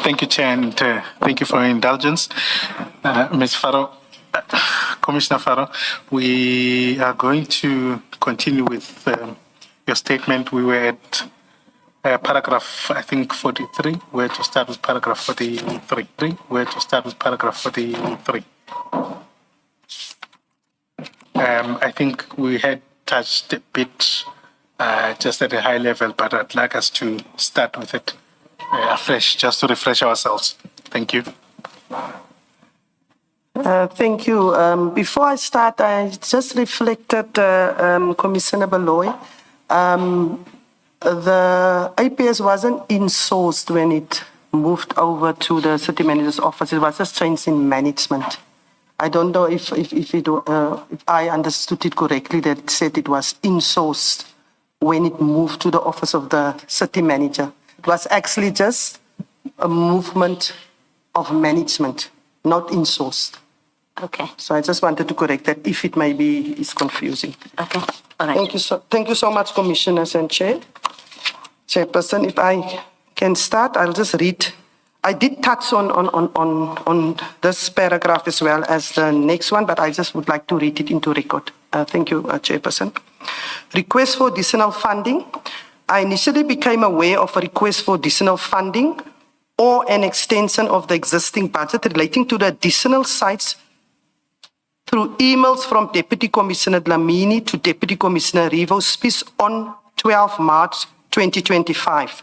Thank you, Chair, and thank you for your indulgence. Ms. Faro, Commissioner Faro, we are going to continue with your statement. We were at paragraph, I think, 43. Where to start with paragraph 43? Where to start with paragraph 43? I think we had touched a bit just at a high level, but I'd like us to start with it afresh, just to refresh ourselves. Thank you. Thank you. Before I start, I just reflected, Commissioner Baloy, the APS wasn't insourced when it moved over to the city manager's office. It was just changed in management. I don't know if I understood it correctly that it said it was insourced when it moved to the office of the city manager. It was actually just a movement of management, not insourced. Okay. So I just wanted to correct that if it maybe is confusing. Okay. All right. Thank you so much, Commissioners and Chairperson. If I can start, I'll just read. I did touch on this paragraph as well as the next one, but I just would like to read it into record. Thank you, Chairperson. Request for additional funding. I initially became aware of a request for additional funding or an extension of the existing budget relating to the additional sites through emails from Deputy Commissioner Dlamini to Deputy Commissioner Rivo Spies on 12 March 2025.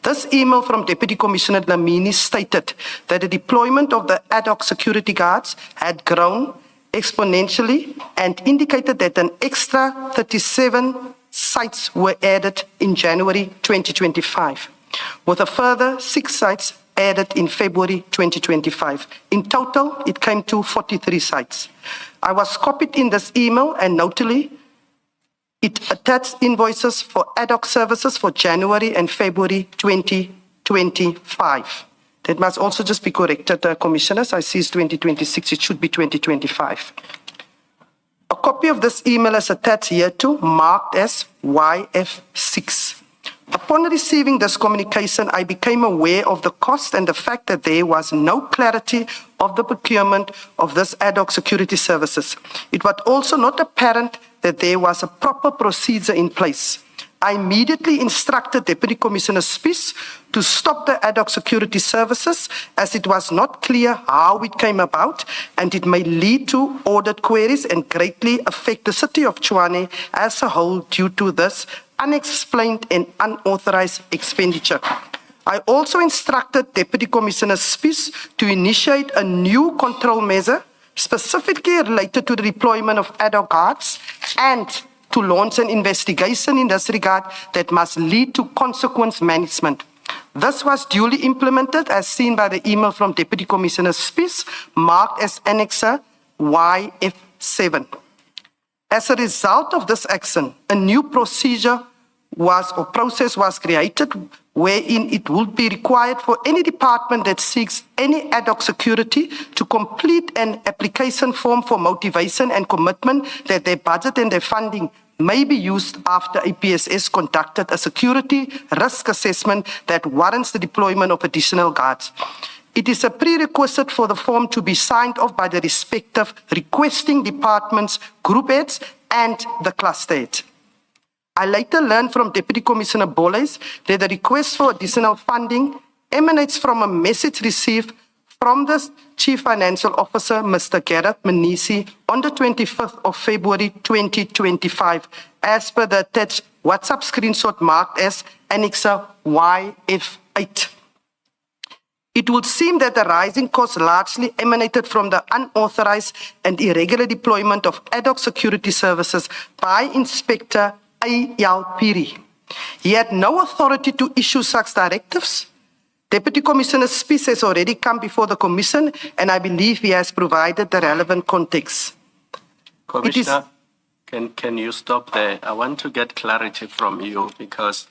This email from Deputy Commissioner Dlamini stated that the deployment of the ad hoc security guards had grown exponentially and indicated that an extra 37 sites were added in January 2025, with a further 6 sites added in February 2025. In total, it came to 43 sites. I was copied in this email and notably, it attached invoices for ad hoc services for January and February 2025. That must also just be corrected, Commissioners. I see it's 2026, it should be 2025. A copy of this email is attached here to, marked as YF6. Upon receiving this communication, I became aware of the cost and the fact that there was no clarity of the procurement of this ad hoc security services. It was also not apparent that there was a proper procedure in place. I immediately instructed Deputy Commissioner Spies to stop the ad hoc security services as it was not clear how it came about and it may lead to audit queries and greatly affect the city of Tshwane as a whole due to this unexplained and unauthorized expenditure. I also instructed Deputy Commissioner Spies to initiate a new control measure specifically related to the deployment of ad hoc guards and to launch an investigation in this regard that must lead to consequence management. This was duly implemented as seen by the email from Deputy Commissioner Spies marked as Annexer YF7. As a result of this action, a new process was created wherein it would be required for any department that seeks any ad hoc security to complete an application form for motivation and commitment that their budget and their funding may be used after APSS conducted a security risk assessment that warrants the deployment of additional guards. It is a prerequisite for the form to be signed off by the respective requesting departments, group heads, and the cluster heads. I later learned from Deputy Commissioner Boles that the request for additional funding emanates from a message received from the Chief Financial Officer, Mr. Gareth Manisi, on the 25th of February 2025, as per the attached WhatsApp screenshot marked as Annexer YF8. It would seem that the rising costs largely emanated from the unauthorized and irregular deployment of ad hoc security services by Inspector A.L. Piri. He had no authority to issue such directives. Deputy Commissioner Spies has already come before the Commission and I believe he has provided the relevant context. Commissioner, can you stop there? I want to get clarity from you because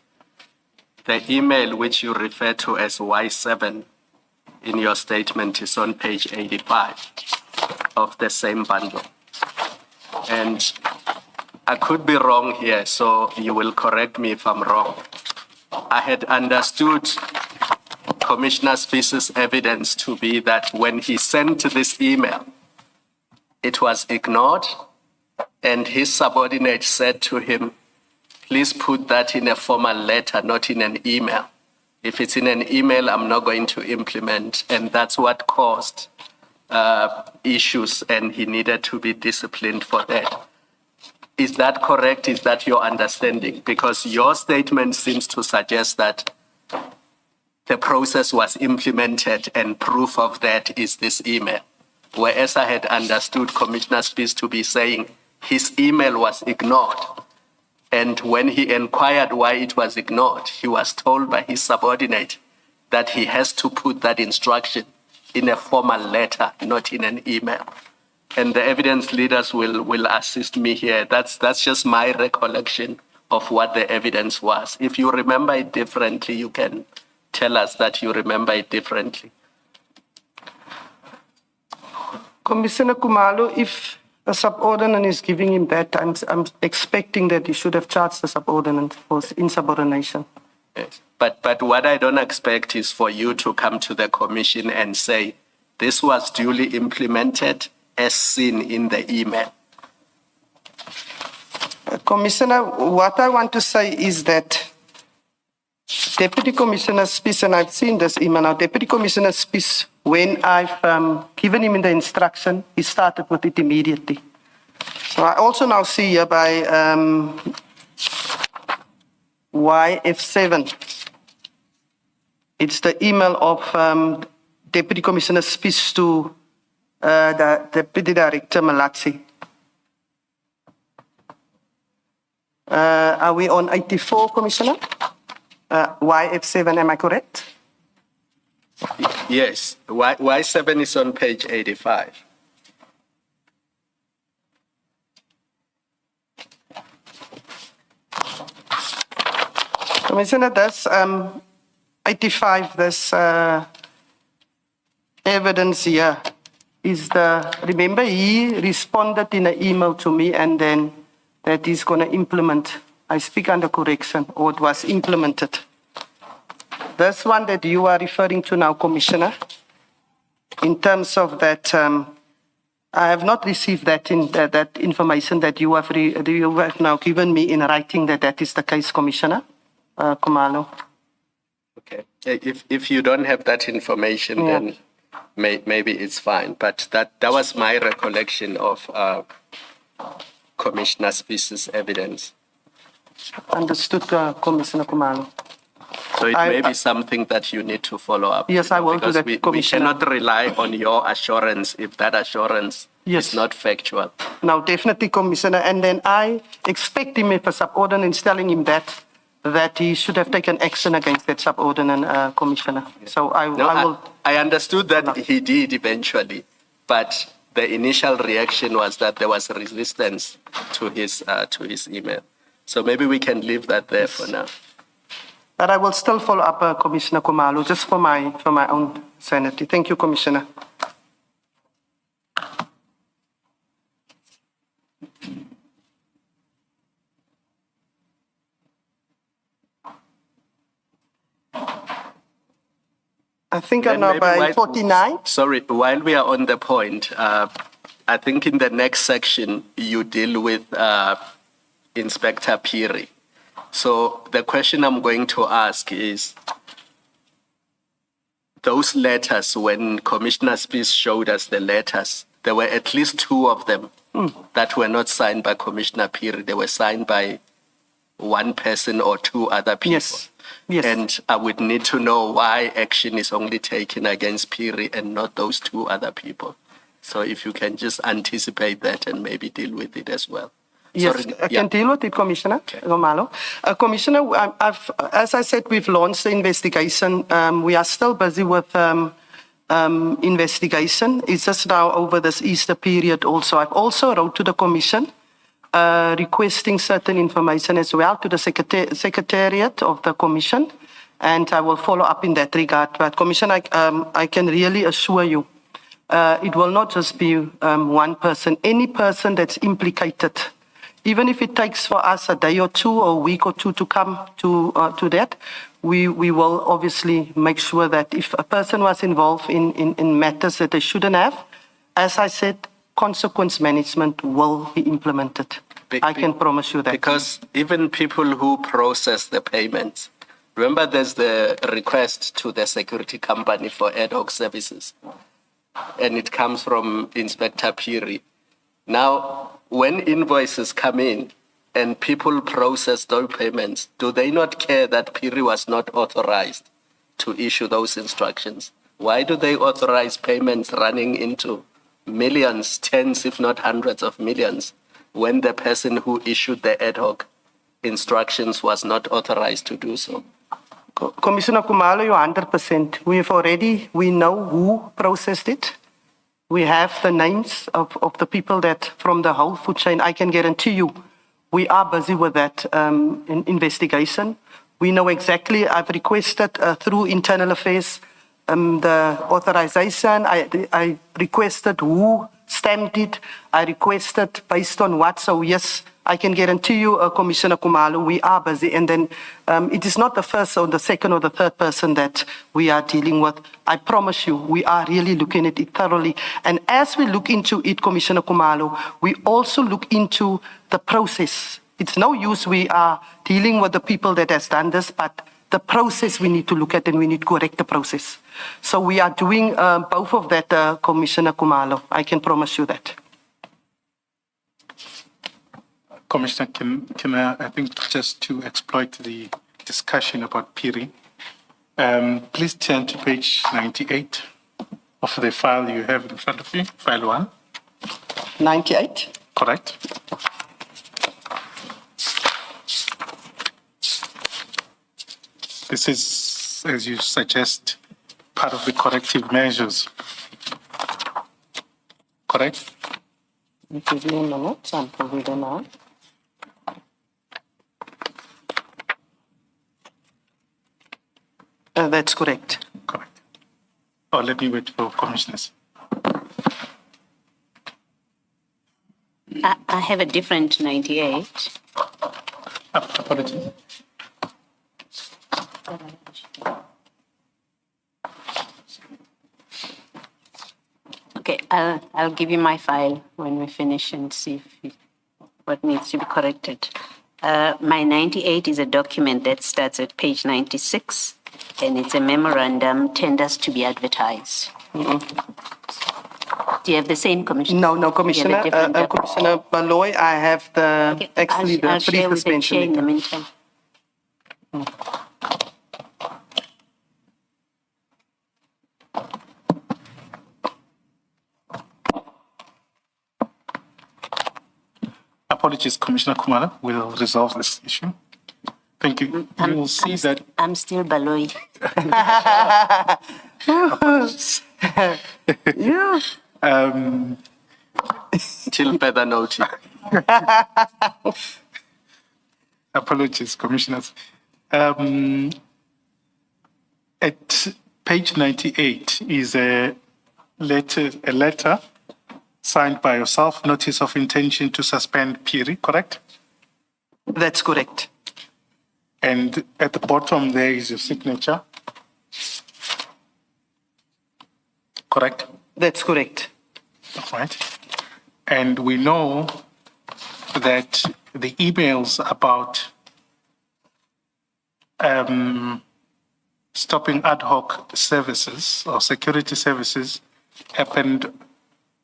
the email which you refer to as Y7 in your statement is on page 85 of the same bundle. And I could be wrong here, so you will correct me if I'm wrong. I had understood Commissioner Spice's evidence to be that when he sent this email, it was ignored, and his subordinate said to him, please put that in a formal letter, not in an email. If it's in an email, I'm not going to implement, and that's what caused issues, and he needed to be disciplined for that. Is that correct? Is that your understanding? Because your statement seems to suggest that the process was implemented and proof of that is this email. Whereas I had understood Commissioner Spice to be saying his email was ignored. And when he inquired why it was ignored, he was told by his subordinate that he has to put that instruction in a formal letter, not in an email. And the evidence leaders will assist me here. That's just my recollection of what the evidence was. If you remember it differently, you can tell us that you remember it differently. Commissioner Kumalo, if a subordinate is giving him that, I'm expecting that he should have charged the subordinate for insubordination. Yes. But what I don't expect is for you to come to the commission and say, this was duly implemented as seen in the email. Commissioner, what I want to say is that Deputy Commissioner Spice, and I've seen this email now, Deputy Commissioner Spice, when I've given him the instruction, he started with it immediately. So I also now see here by YF7, it's the email of Deputy Commissioner Spice to the Deputy Director Malatsi. Are we on 84, Commissioner? YF7, am I correct? Yes, Y7 is on page 85. Commissioner, that's 85, this evidence here is remember he responded in an email to me and then that he's going to implement, I speak under correction, or it was implemented. This one that you are referring to now, Commissioner, in terms of that, I have not received that information that you have now given me in writing that is the case, Commissioner Kumalo. Okay. If you don't have that information, then maybe it's fine. But that was my recollection of Commissioner Spice's evidence. Understood, Commissioner Kumalo. So it may be something that you need to follow up. Yes, I will do that, we Commissioner. cannot rely on your assurance if that assurance is not factual. No, definitely, Commissioner. And then I expect him, if a subordinate is telling him that he should have taken action against that subordinate, Commissioner. So I will. I understood that he did eventually, but the initial reaction was that there was resistance to his email. So maybe we can leave that there for now. But I will still follow up, Commissioner Kumalo, just for my own sanity. Thank you, Commissioner. I think I'm now by 49. Sorry, while we are on the point, I think in the next section you deal with Inspector Phiri. So the question I'm going to ask is, those letters, when Commissioner Spice showed us the letters, there were at least 2 of them that were not signed by Commissioner Phiri. They were signed by one person or 2 other people. Yes. Yes. And I would need to know why action is only taken against Phiri and not those 2 other people. So if you can just anticipate that and maybe deal with it as well. Yes, Sorry, I can deal with it, Commissioner Romalo. Commissioner, as I said, we've launched the investigation. We are still busy with investigation. It's just now over this Easter period also. I've also wrote to the Commission requesting certain information as well to the Secretariat of the Commission, and I will follow up in that regard. But Commissioner, I can really assure you, it will not just be one person. Any person that's implicated even if it takes for us a day or two or a week or two to come to that, we will obviously make sure that if a person was involved in matters that they shouldn't have, as I said, consequence management will be implemented. I can promise you that. Because even people who process the payments, remember there's the request to the security company for ad hoc services, and it comes from Inspector Piri. Now, when invoices come in and people process those payments, do they not care that Piri was not authorized to issue those instructions? Why do they authorize payments running into millions, tens, if not hundreds of millions, when the person who issued the ad hoc instructions was not authorized to do so? Commissioner Kumalo, you're 100%. We know who processed it. We have the names of the people that from the whole food chain. I can guarantee you, we are busy with that investigation. We know exactly, I've requested through internal affairs the authorization. I requested who stamped it. I requested based on what. So yes, I can guarantee you, Commissioner Kumalo, we are busy. And then it is not the first or the second or the third person that we are dealing with. I promise you, we are really looking at it thoroughly. And as we look into it, Commissioner Kumalo, we also look into the process. It's no use we are dealing with the people that has done this, but the process we need to look at and we need to correct the process. So we are doing both of that, Commissioner Kumalo. I can promise you that. Commissioner, can I think just to exploit the discussion about Piri, please turn to page 98 of the file you have in front of you, file 1. 98? Correct. This is, as you suggest, part of the corrective measures. Correct? Give me a minute, I'm probably there now. That's correct. Correct. Oh, let me wait for commissioners. I have a different 98. Apologies. Okay, I'll give you my file when we finish and see what needs to be corrected. My 98 is a document that starts at page 96, and it's a memorandum, tenders to be advertised. Do you have the same, Commissioner? No, Commissioner. Commissioner Baloy, I have the Okay, actually I'll the share with the pre-suspension chair in the letter. meantime. Apologies, Commissioner Kumala. We'll resolve this issue. Thank you. You will see that. I'm still Baloy. Yeah. Till further notice. Apologies, commissioners. At page 98 is a letter signed by yourself, notice of intention to suspend Piri, correct? That's correct. And at the bottom there is your signature, correct? That's correct. All right. And we know that the emails about stopping ad hoc services or security services happened,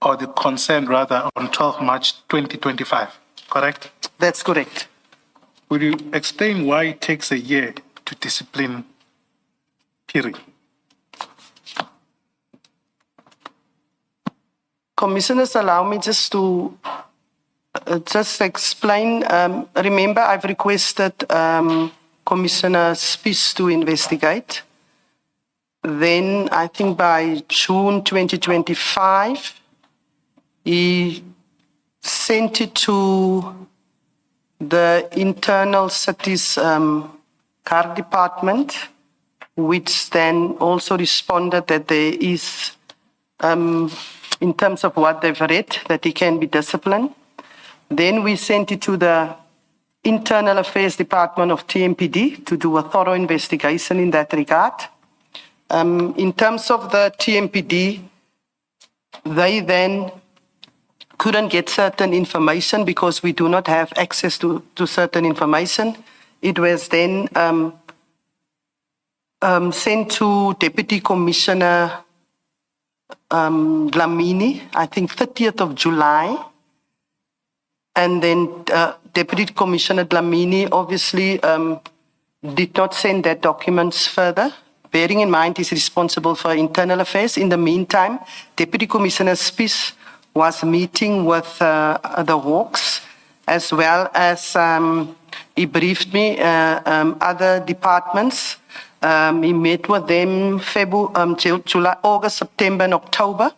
or the concern rather, on 12 March 2025, correct? That's correct. Will you explain why it takes a year to discipline Piri? Commissioners, allow me just to explain. Remember, I've requested Commissioner Spies to investigate. Then I think by June 2025, he sent it to the internal cities car department, which then also responded that there is, in terms of what they've read, that he can be disciplined. Then we sent it to the Internal Affairs Department of TMPD to do a thorough investigation in that regard. In terms of the TMPD, they then couldn't get certain information because we do not have access to certain information. It was then sent to Deputy Commissioner Dlamini, I think 30th of July. And then Deputy Commissioner Dlamini obviously did not send that documents further, bearing in mind he's responsible for internal affairs. In the meantime, Deputy Commissioner Spies was meeting with the HOCs, as well as he briefed me other departments. He met with them July, August, September, and October.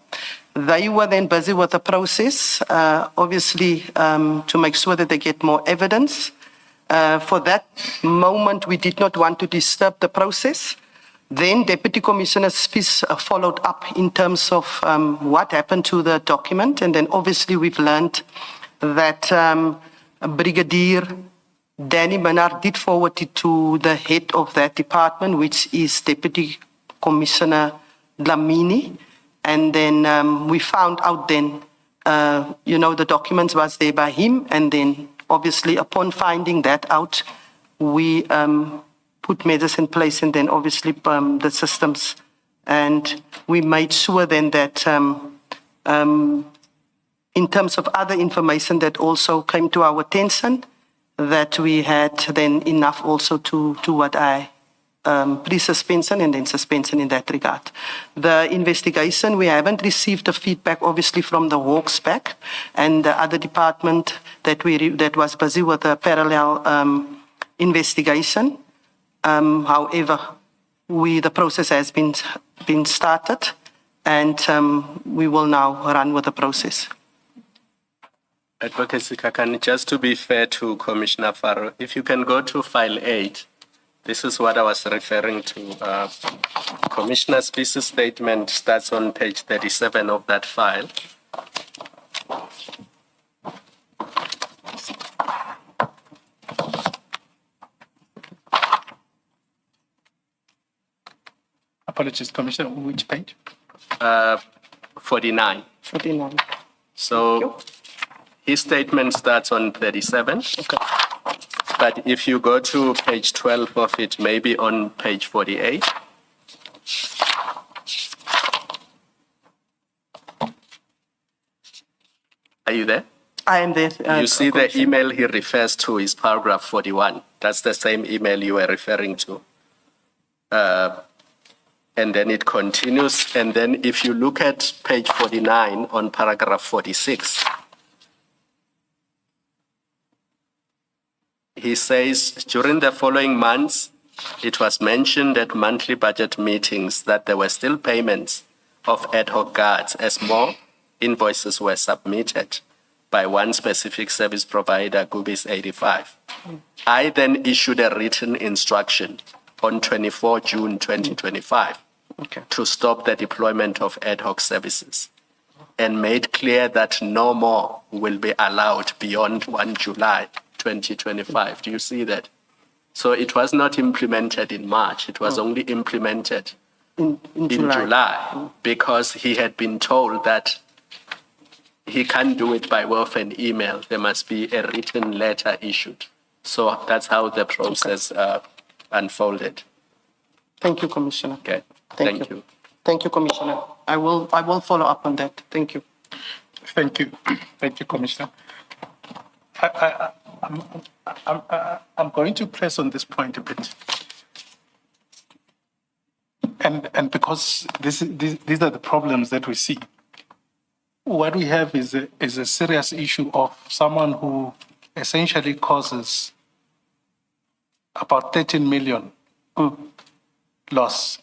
They were then busy with the process, obviously, to make sure that they get more evidence. For that moment, we did not want to disturb the process. Then Deputy Commissioner Spies followed up in terms of what happened to the document. And then obviously we've learned that Brigadier Danny Bernard did forward it to the head of that department, which is Deputy Commissioner Dlamini. And then we found out then, the documents was there by him. And then obviously upon finding that out, we put measures in place and then obviously the systems. And we made sure then that in terms of other information that also came to our attention, that we had then enough also to what I pre-suspension and then suspension in that regard. The investigation, we haven't received the feedback obviously from the HOCs back and the other department that was busy with a parallel investigation. However, the process has been started and we will now run with the process. Advocate Kakan, just to be fair to Commissioner Faro, if you can go to file 8, this is what I was referring to. Commissioner Spies' statement starts on page 37 of that file. Apologies, Commissioner, which page? 49. 49. So his statement starts on 37. Okay. But if you go to page 12 of it, maybe on page 48. Are you there? I am there. You see the email he refers to is paragraph 41. That's the same email you were referring to. And then it continues. And then if you look at page 49 on paragraph 46, he says, during the following months, it was mentioned at monthly budget meetings that there were still payments of ad hoc guards as more invoices were submitted by one specific service provider, Gubis 85. I then issued a written instruction on 24 June 2025 to stop the deployment of ad hoc services and made clear that no more will be allowed beyond 1 July 2025. Do you see that? So it was not implemented in March. It was only implemented in July because he had been told that he can't do it by way of an email. There must be a written letter issued. So that's how the process unfolded. Thank you, Commissioner. Okay. Thank you. Thank you, Commissioner. I will follow up on that. Thank you. Thank you. Thank you, Commissioner. I'm going to press on this point a bit. And because these are the problems that we see. What we have is a serious issue of someone who essentially causes about 13 million loss.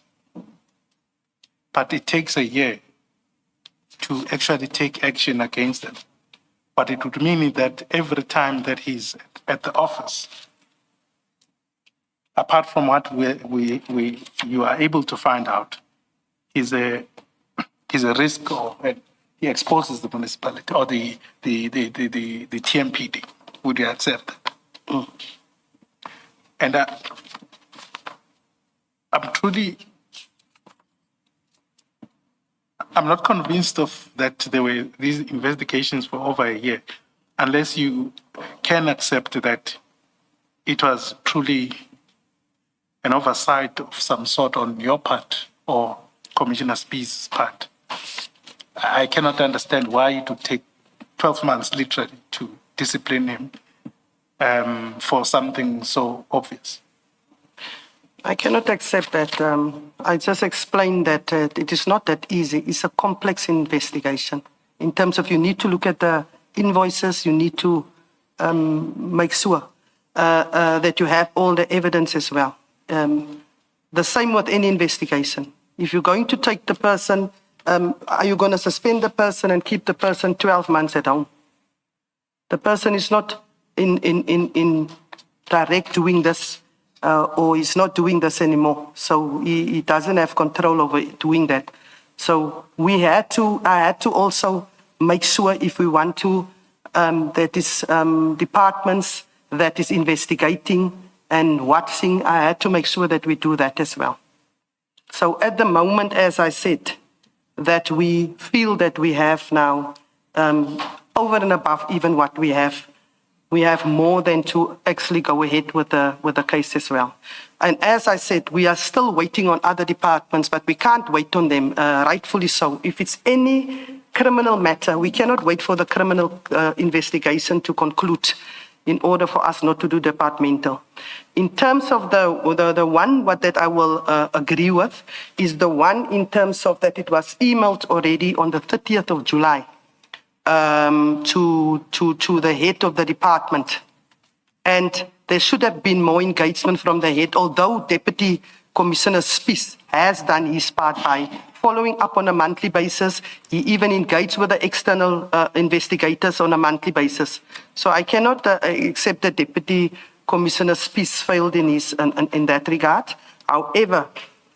But it takes a year to actually take action against them. But it would mean that every time that he's at the office, apart from what you are able to find out, he's a risk or he exposes the municipality or the TMPD. Would you accept that? And I'm not convinced of that there were these investigations for over a year, unless you can accept that it was truly an oversight of some sort on your part or Commissioner Spee's part. I cannot understand why it would take 12 months literally to discipline him for something so obvious. I cannot accept that. I just explained that it is not that easy. It's a complex investigation. In terms of you need to look at the invoices, you need to make sure that you have all the evidence as well. The same with any investigation. If you're going to take the person, are you going to suspend the person and keep the person 12 months at home? The person is not in direct doing this or is not doing this anymore. So he doesn't have control over doing that. So I had to also make sure if we want to, that is departments that is investigating and watching, I had to make sure that we do that as well. So at the moment, as I said, that we feel that we have now, over and above even what we have more than to actually go ahead with the case as well. And as I said, we are still waiting on other departments, but we can't wait on them, rightfully so. If it's any criminal matter, we cannot wait for the criminal investigation to conclude in order for us not to do departmental. In terms of the one that I will agree with is the one in terms of that it was emailed already on the 30th of July to the head of the department. And there should have been more engagement from the head, although Deputy Commissioner Spies has done his part by following up on a monthly basis. He even engaged with the external investigators on a monthly basis. So I cannot accept that Deputy Commissioner Spies failed in that regard. However,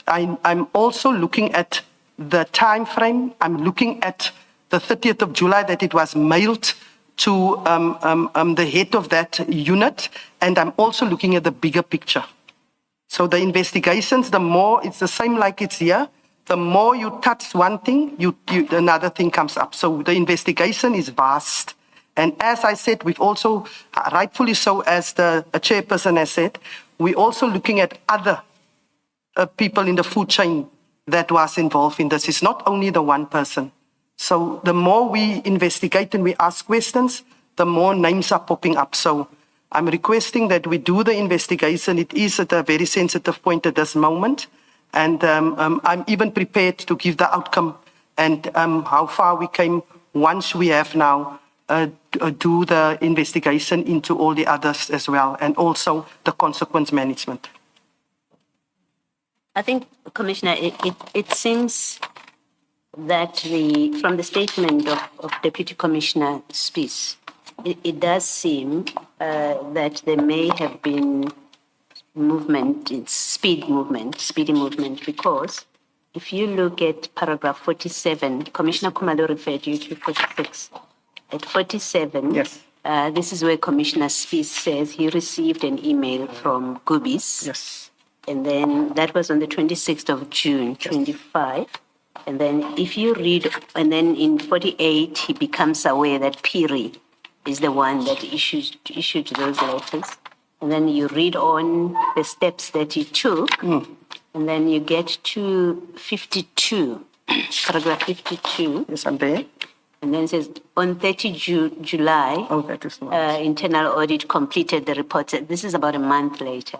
I'm also looking at the time frame. I'm looking at the 30th of July that it was mailed to the head of that unit, and I'm also looking at the bigger picture. So the investigations, the more, it's the same like it's here, the more you touch one thing, another thing comes up. So the investigation is vast. And as I said, we've also, rightfully so, as the chairperson has said, we're also looking at other people in the food chain that was involved in this. It's not only the one person. So the more we investigate and we ask questions, the more names are popping up. So I'm requesting that we do the investigation. It is at a very sensitive point at this moment. And I'm even prepared to give the outcome and how far we came once we have now do the investigation into all the others as well, and also the consequence management. I think, Commissioner, it seems that from the statement of Deputy Commissioner Spies, it does seem that there may have been speedy movement, because if you look at paragraph 47, Commissioner Kumalo referred you to 46. At 47, yes. This is where Commissioner Spies says he received an email from Goobies. Yes. And then that was on the 26th of June, 25. And then if you read, and then in 48, he becomes aware that Piri is the one that issued those letters. And then you read on the steps that he took, and then you get to 52, paragraph 52. Yes, I'm there. And then it says, on 30 July, that is nice. internal audit completed the report. This is about a month later.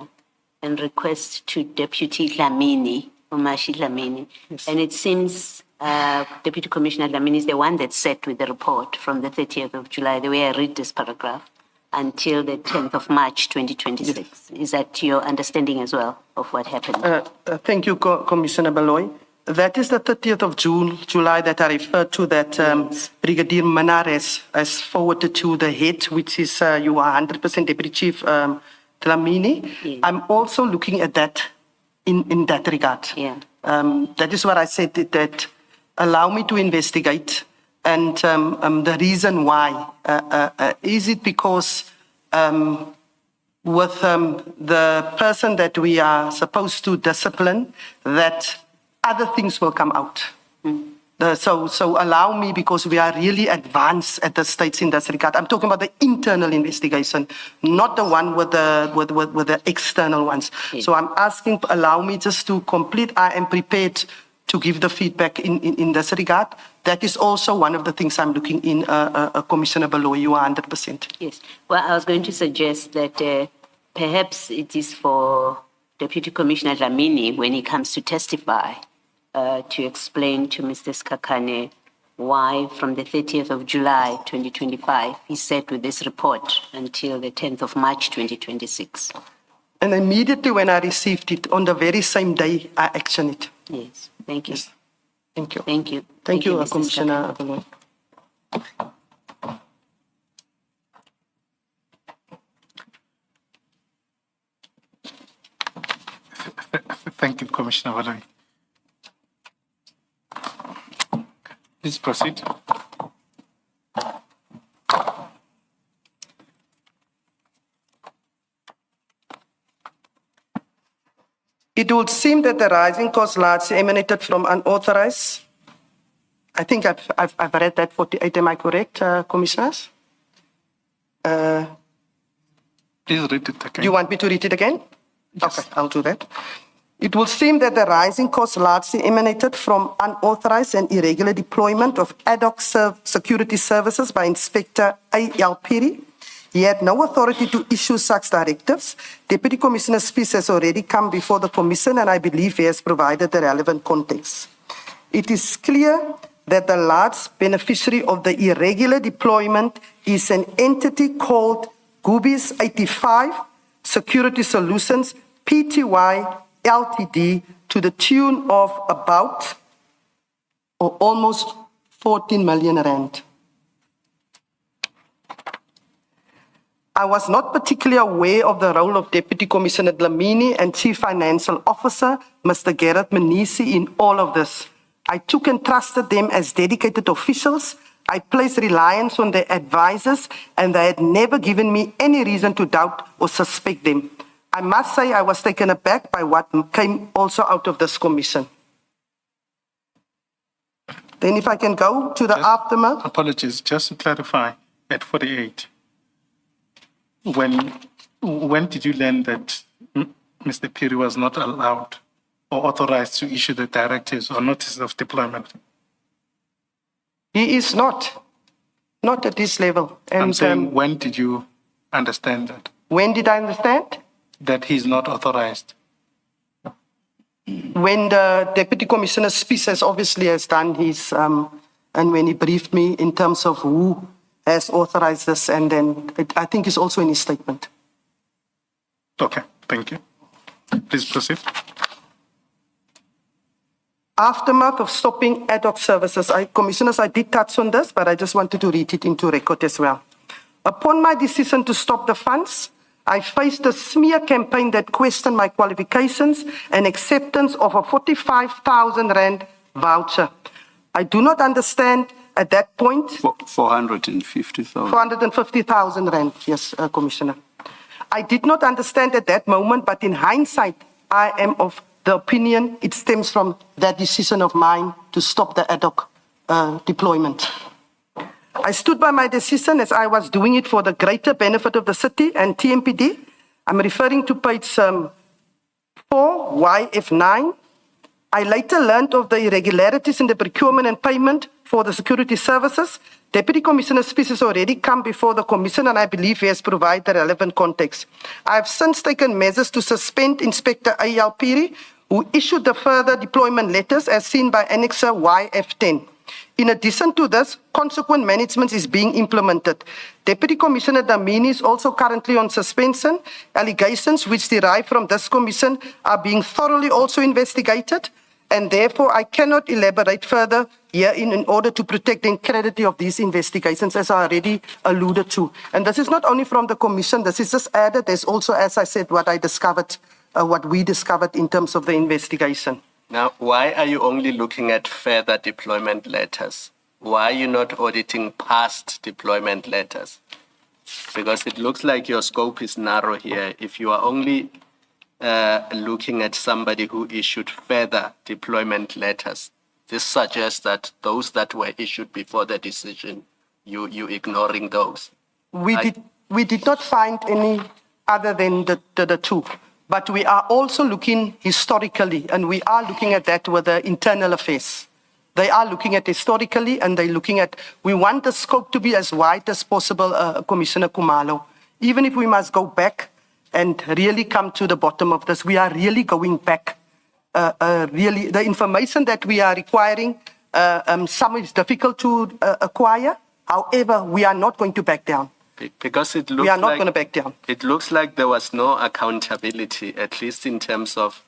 And request to Deputy Dlamini, Umashi Dlamini. Yes. And it seems Deputy Commissioner Dlamini is the one that sat with the report from the 30th of July, the way I read this paragraph, until the 10th of March, 2026. Yes. Is that your understanding as well of what happened? Thank you, Commissioner Baloy. That is the 30th of July that I referred to, that Brigadier Manares has forwarded to the head, which is you are 100% Deputy Chief Dlamini. Yes. I'm also looking at that in that regard. Yeah. That is what I said, that allow me to investigate And the reason why, is it because with the person that we are supposed to discipline, that other things will come out? So allow me, because we are really advanced at the stage in this regard. I'm talking about the internal investigation, not the one with the external ones. Yes. So I'm asking, allow me just to complete. I am prepared to give the feedback in this regard. That is also one of the things I'm looking in, Commissioner Below. You are 100%. Yes. Well, I was going to suggest that perhaps it is for Deputy Commissioner Dlamini, when he comes to testify, to explain to Mr. Skakane why from the 30th of July 2025 he sat with this report until the 10th of March 2026. And immediately when I received it, on the very same day, I actioned it. Yes, thank you. Yes. Thank you. Thank you. Thank you, Mr. Commissioner Below. Thank you, Commissioner Wadai. Please proceed. It would seem that the rising costs largely emanated from unauthorized. I think I've read that 48. Am I correct, Commissioners? Please read it again. Do you want me to read it again? Yes. Okay, I'll do that. It will seem that the rising costs largely emanated from unauthorized and irregular deployment of ad hoc security services by Inspector A.L. Piri. He had no authority to issue such directives. Deputy Commissioner Spies has already come before the Commission, and I believe he has provided the relevant context. It is clear that the large beneficiary of the irregular deployment is an entity called Goobies 85 Security Solutions Pty Ltd, to the tune of about or almost 14 million rand. I was not particularly aware of the role of Deputy Commissioner Dlamini and Chief Financial Officer, Mr. Gerrit Menisi, in all of this. I took and trusted them as dedicated officials. I placed reliance on their advisors, and they had never given me any reason to doubt or suspect them. I must say I was taken aback by what came also out of this commission. Then if I can go to the aftermath. Apologies, just to clarify, at 48, when did you learn that Mr. Piri was not allowed or authorized to issue the directives or notices of deployment? He is not at this level. And I'm saying, when did you understand that? When did I understand? That he's not authorized. When the Deputy Commissioner Spies obviously has done his, and when he briefed me in terms of who has authorized this, and then I think it's also in his statement. Okay, thank you. Please proceed. Aftermath of stopping ad hoc services. Commissioners, I did touch on this, but I just wanted to read it into record as well. Upon my decision to stop the funds, I faced a smear campaign that questioned my qualifications and acceptance of a 45,000 rand voucher. I do not understand at that point. 450,000. 450,000 rand, yes, Commissioner. I did not understand at that moment, but in hindsight, I am of the opinion it stems from that decision of mine to stop the ad hoc deployment. I stood by my decision as I was doing it for the greater benefit of the city and TMPD. I'm referring to page 4, YF9. I later learned of the irregularities in the procurement and payment for the security services. Deputy Commissioner Spies has already come before the Commission, and I believe he has provided the relevant context. I have since taken measures to suspend Inspector A.L. Piri, who issued the further deployment letters as seen by Annexure YF10. In addition to this, consequent management is being implemented. Deputy Commissioner Dlamini is also currently on suspension. Allegations which derive from this commission are being thoroughly also investigated, and therefore I cannot elaborate further here in order to protect the integrity of these investigations, as I already alluded to. And this is not only from the commission, this is just added. There's also, as I said, what we discovered in terms of the investigation. Now, why are you only looking at further deployment letters? why are you not auditing past deployment letters? Because it looks like your scope is narrow here. If you are only looking at somebody who issued further deployment letters, this suggests that those that were issued before the decision, you ignoring those. We did not find any other than the two, but we are also looking historically, and we are looking at that with the internal affairs. They are looking at historically, and they're looking at, we want the scope to be as wide as possible, Commissioner Kumalo. Even if we must go back and really come to the bottom of this, we are really going back. Really, the information that we are requiring, some is difficult to acquire. However, we are not going to back down. Because it looks we are not going to back down. It looks like there was no accountability, at least in terms of,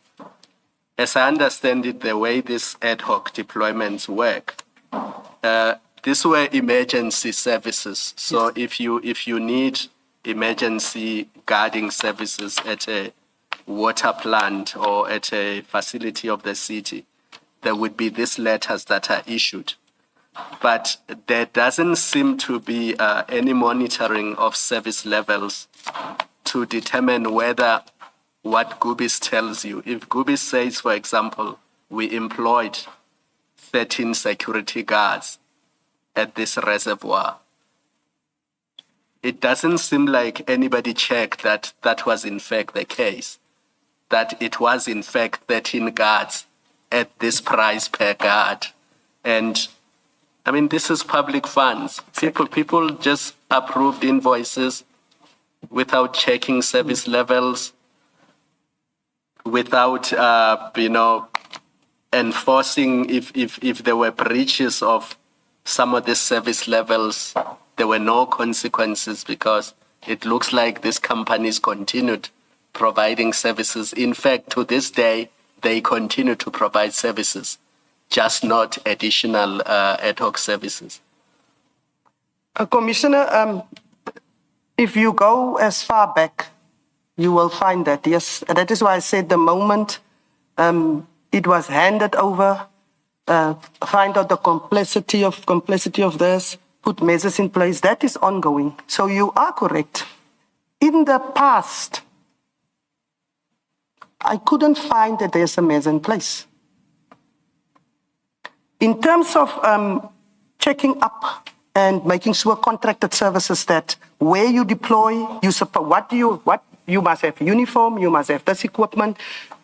as I understand it, the way these ad hoc deployments work. These were emergency services. So yes, if you need emergency guarding services at a water plant or at a facility of the city, there would be these letters that are issued. But there doesn't seem to be any monitoring of service levels to determine whether what Gubis tells you. If Gubis says, for example, we employed 13 security guards at this reservoir, it doesn't seem like anybody checked that that was in fact the case, that it was in fact 13 guards at this price per guard. And I mean, this is public funds. People just approved invoices without checking service levels, without, enforcing if there were breaches of some of the service levels. There were no consequences because it looks like these companies continued providing services. In fact, to this day, they continue to provide services, just not additional ad hoc services. Commissioner, if you go as far back, you will find that, yes. That is why I said the moment it was handed over, find out the complexity of this, put measures in place, that is ongoing. So you are correct. In the past, I couldn't find that there's a measure in place. In terms of checking up and making sure contracted services that where you deploy, you support, you must have uniform, you must have this equipment.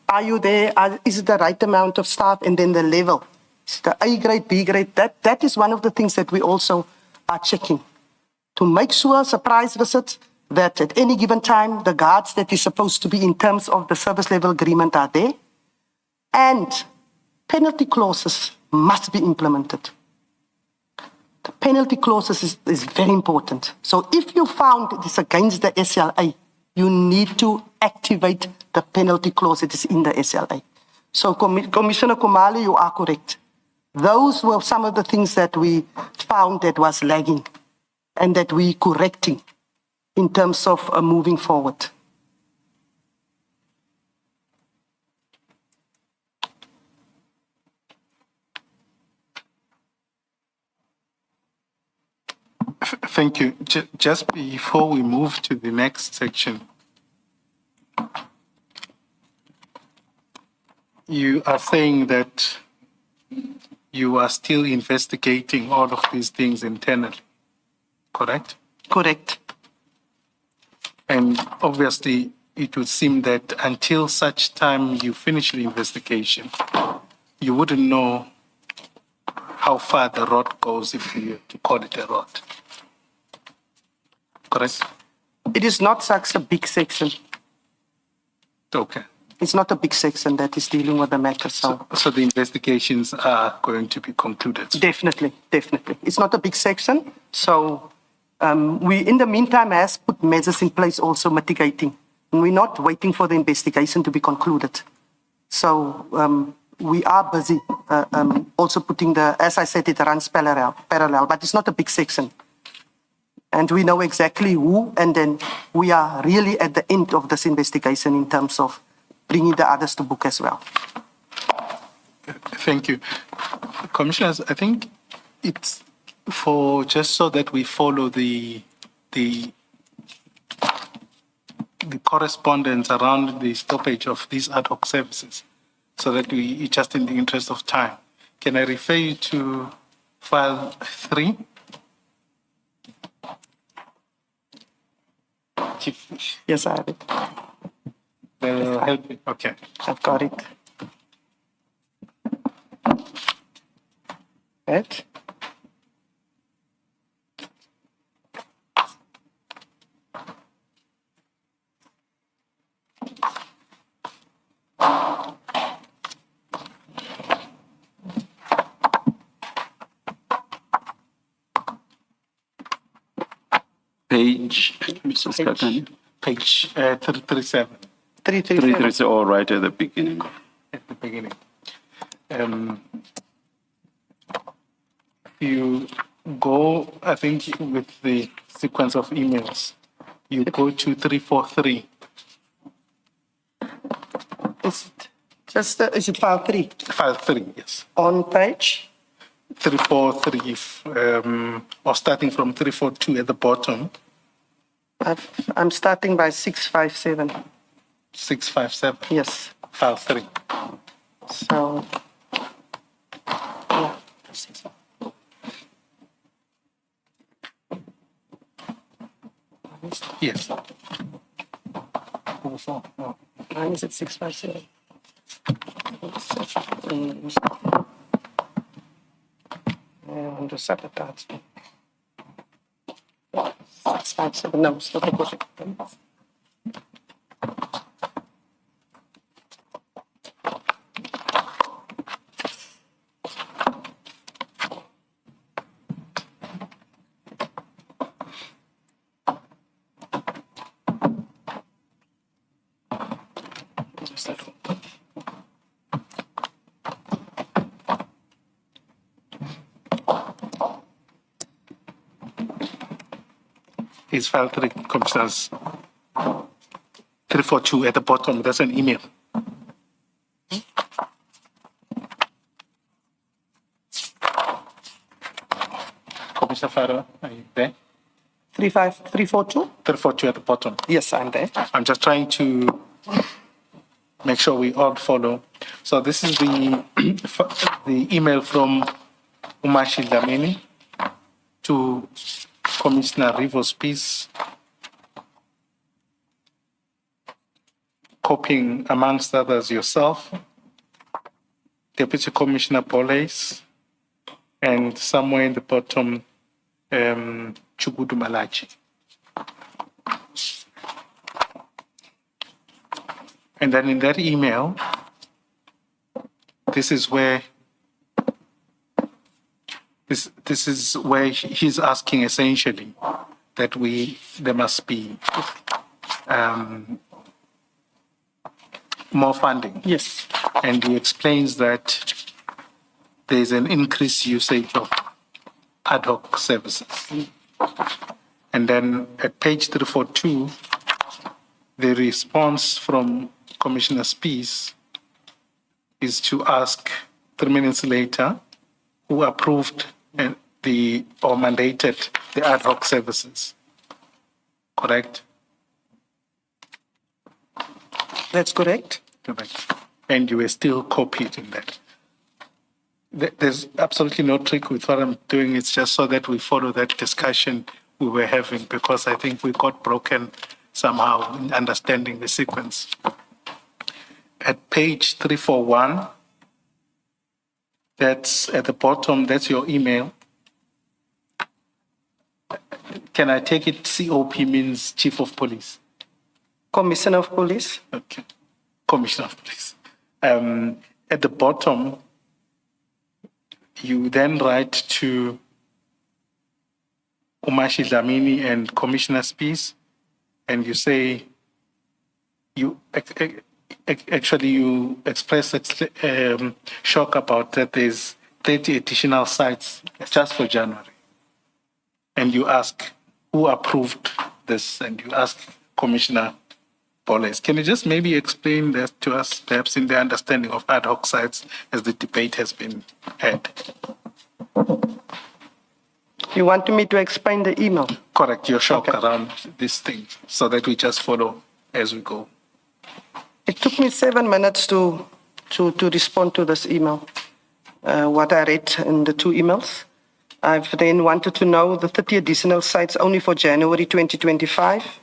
Are you there? Is it the right amount of staff? And then the level, is the A grade, B grade. That is one of the things that we also are checking to make sure surprise visits that at any given time the guards that is supposed to be in terms of the service level agreement are there, and penalty clauses must be implemented. The penalty clauses is very important. So if you found it is against the SLA, you need to activate the penalty clause that is in the SLA. So Commissioner Kumalo, you are correct. Those were some of the things that we found that was lagging and that we correcting in terms of moving forward. Thank you. Just before we move to the next section, you are saying that you are still investigating all of these things internally, correct? Correct. And obviously, it would seem that until such time you finish the investigation, you wouldn't know how far the road goes, if you to call it a road. Correct? It is not such a big section. Okay. It's not a big section that is dealing with the matter. So the investigations are going to be concluded? Definitely. It's not a big section. So we, in the meantime, has put measures in place also mitigating. And we're not waiting for the investigation to be concluded. So we are busy also putting as I said, it runs parallel, but it's not a big section. And we know exactly who, and then we are really at the end of this investigation in terms of bringing the others to book as well. Thank you. Commissioners, I think it's for just so that we follow the correspondence around the stoppage of these ad hoc services, so that we, just in the interest of time, can I refer you to file 3? Chief, Yes, I have it. help me. Okay. I've got it. Right. Page, Mr. Skakani? Page 337 337. All right at the beginning. at the beginning. You go, I think, with the sequence of emails, you go to 343. Is it file 3 File 3, yes. on page? 343, or starting from 342 at the bottom, I'm starting by 657. 657, Yes. file 3. So, yeah. Yes. Mine is at 657. And the sabotage. 657, no, it's not a good. Is file 3, Commissioners. 342 at the bottom, there's an email. Commissioner Faro, are you there? 35342? 342 at the bottom. Yes, I'm there. I'm just trying to make sure we all follow. So this is the the email from Umashi Dlamini to Commissioner Rivos Peace, copying amongst others yourself, Deputy Commissioner Boles, and somewhere in the bottom, Chugudu Malachi. And then in that email, this is where he's asking essentially that there must be more funding. Yes. And he explains that there's an increased usage of ad hoc services. And then at page 342, the response from Commissioner Spees is to ask 3 minutes later who approved or mandated the ad hoc services. Correct? That's correct. Correct. And you were still copied in that. There's absolutely no trick with what I'm doing. It's just so that we follow that discussion we were having, because I think we got broken somehow in understanding the sequence. At page 341, that's at the bottom, that's your email. Can I take it COP means Chief of Police? Commissioner of Police. Okay. Commissioner of Police. At the bottom, you then write to Umashi Dlamini and Commissioner Spees, and you say, you express shock about that there's 30 additional sites just for January. And you ask who approved this, and you ask Commissioner Boles. Can you just maybe explain that to us, perhaps in the understanding of ad hoc sites as the debate has been had? You want me to explain the email? Correct, your shock Okay. around this thing so that we just follow as we go. It took me 7 minutes to respond to this email, what I read in the 2 emails. I've then wanted to know the 30 additional sites only for January 2025.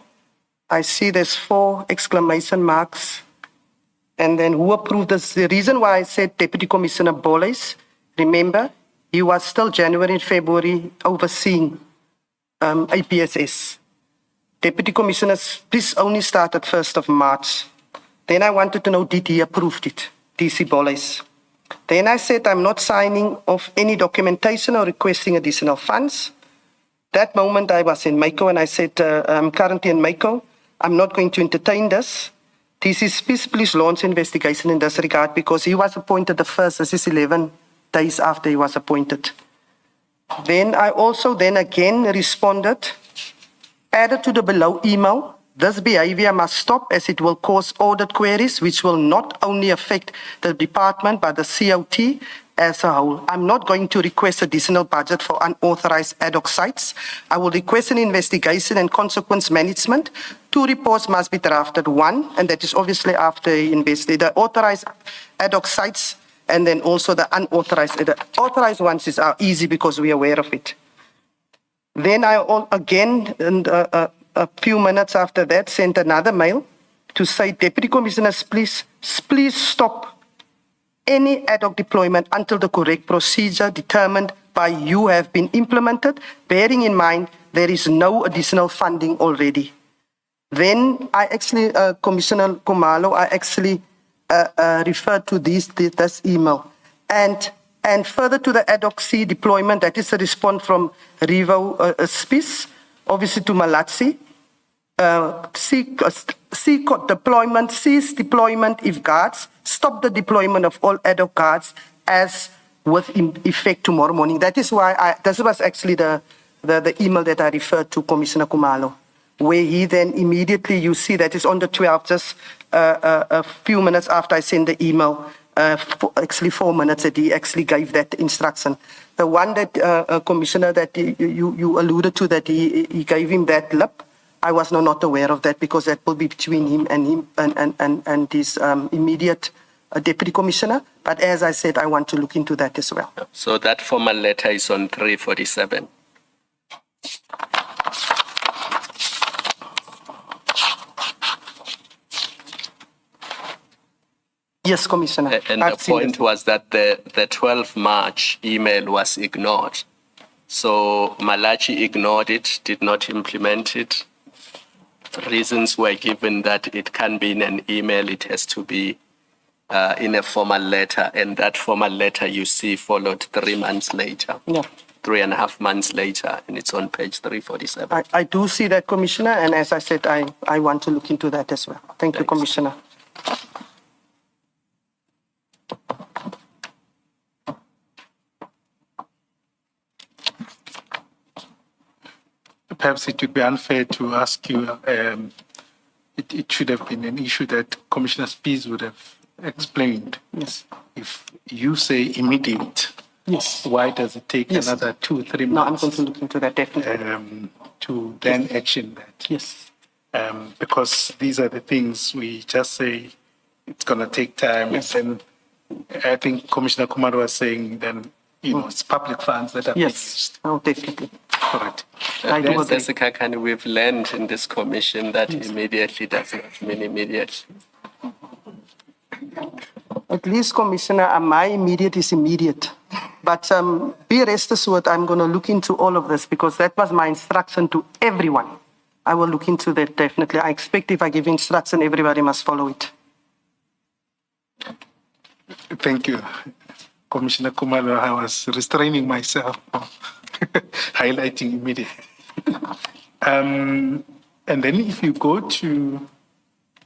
I see there's 4 exclamation marks. And then who approved this? The reason why I said Deputy Commissioner Boles, remember, he was still January and February overseeing APSS. Deputy Commissioners, this only started 1st of March. Then I wanted to know, did he approve it, DC Boles? Then I said, I'm not signing off any documentation or requesting additional funds. That moment I was in Mako and I said, I'm currently in Mako. I'm not going to entertain this. DC Spies, please launch investigation in this regard because he was appointed the first, this is 11 days after he was appointed. Then I also then again responded, added to the below email, this behavior must stop as it will cause audit queries which will not only affect the department but the COT as a whole. I'm not going to request additional budget for unauthorized ad hoc sites. I will request an investigation and consequence management. 2 reports must be drafted. 1, and that is obviously after the authorized ad hoc sites and then also the unauthorized. The authorized ones are easy because we are aware of it. Then I again, a few minutes after that, sent another mail to say, Deputy Commissioners, please stop any ad hoc deployment until the correct procedure determined by you have been implemented, bearing in mind there is no additional funding already. Then I actually, Commissioner Kumalo, I actually referred to this email. And further to the ad hoc C deployment, that is a response from Revo Spies, obviously to Malatsi. Cease deployment if guards, stop the deployment of all ad hoc guards as with effect tomorrow morning. That is why this was actually the email that I referred to Commissioner Kumalo, where he then immediately, you see that is on the 12th, just a few minutes after I sent the email, actually 4 minutes that he actually gave that instruction. The one that, Commissioner, that you alluded to, that he gave him that lip, I was not aware of that because that will be between him and his immediate Deputy Commissioner. But as I said, I want to look into that as well. So that formal letter is on 347. Yes, Commissioner. And the point was that the 12 March email was ignored. So Malachi ignored it, did not implement it. Reasons were given that it can be in an email, it has to be in a formal letter. And that formal letter you see followed 3 months later. Yeah. 3.5 months later, and it's on page 347. I do see that, Commissioner, and as I said, I want to look into that as well. Thank you, Commissioner. Perhaps it would be unfair to ask you, it should have been an issue that Commissioner Spies would have explained. Yes. If you say immediate, Yes. why does it take Yes. another 2-3 No, I'm months going to look into that, definitely. to then action that? Yes. Because these are the things we just say it's going to take time. Yes. And then I think Commissioner Kumar was saying then, it's public funds that are being Yes. used. Oh, definitely. Correct. I do agree. Jessica, we've learned in this commission that immediately does not mean immediately. At least, Commissioner, my immediate is immediate. But be rest assured, I'm going to look into all of this because that was my instruction to everyone. I will look into that, definitely. I expect if I give instruction, everybody must follow it. Thank you, Commissioner Kumalo. I was restraining myself from highlighting immediately. And then if you go to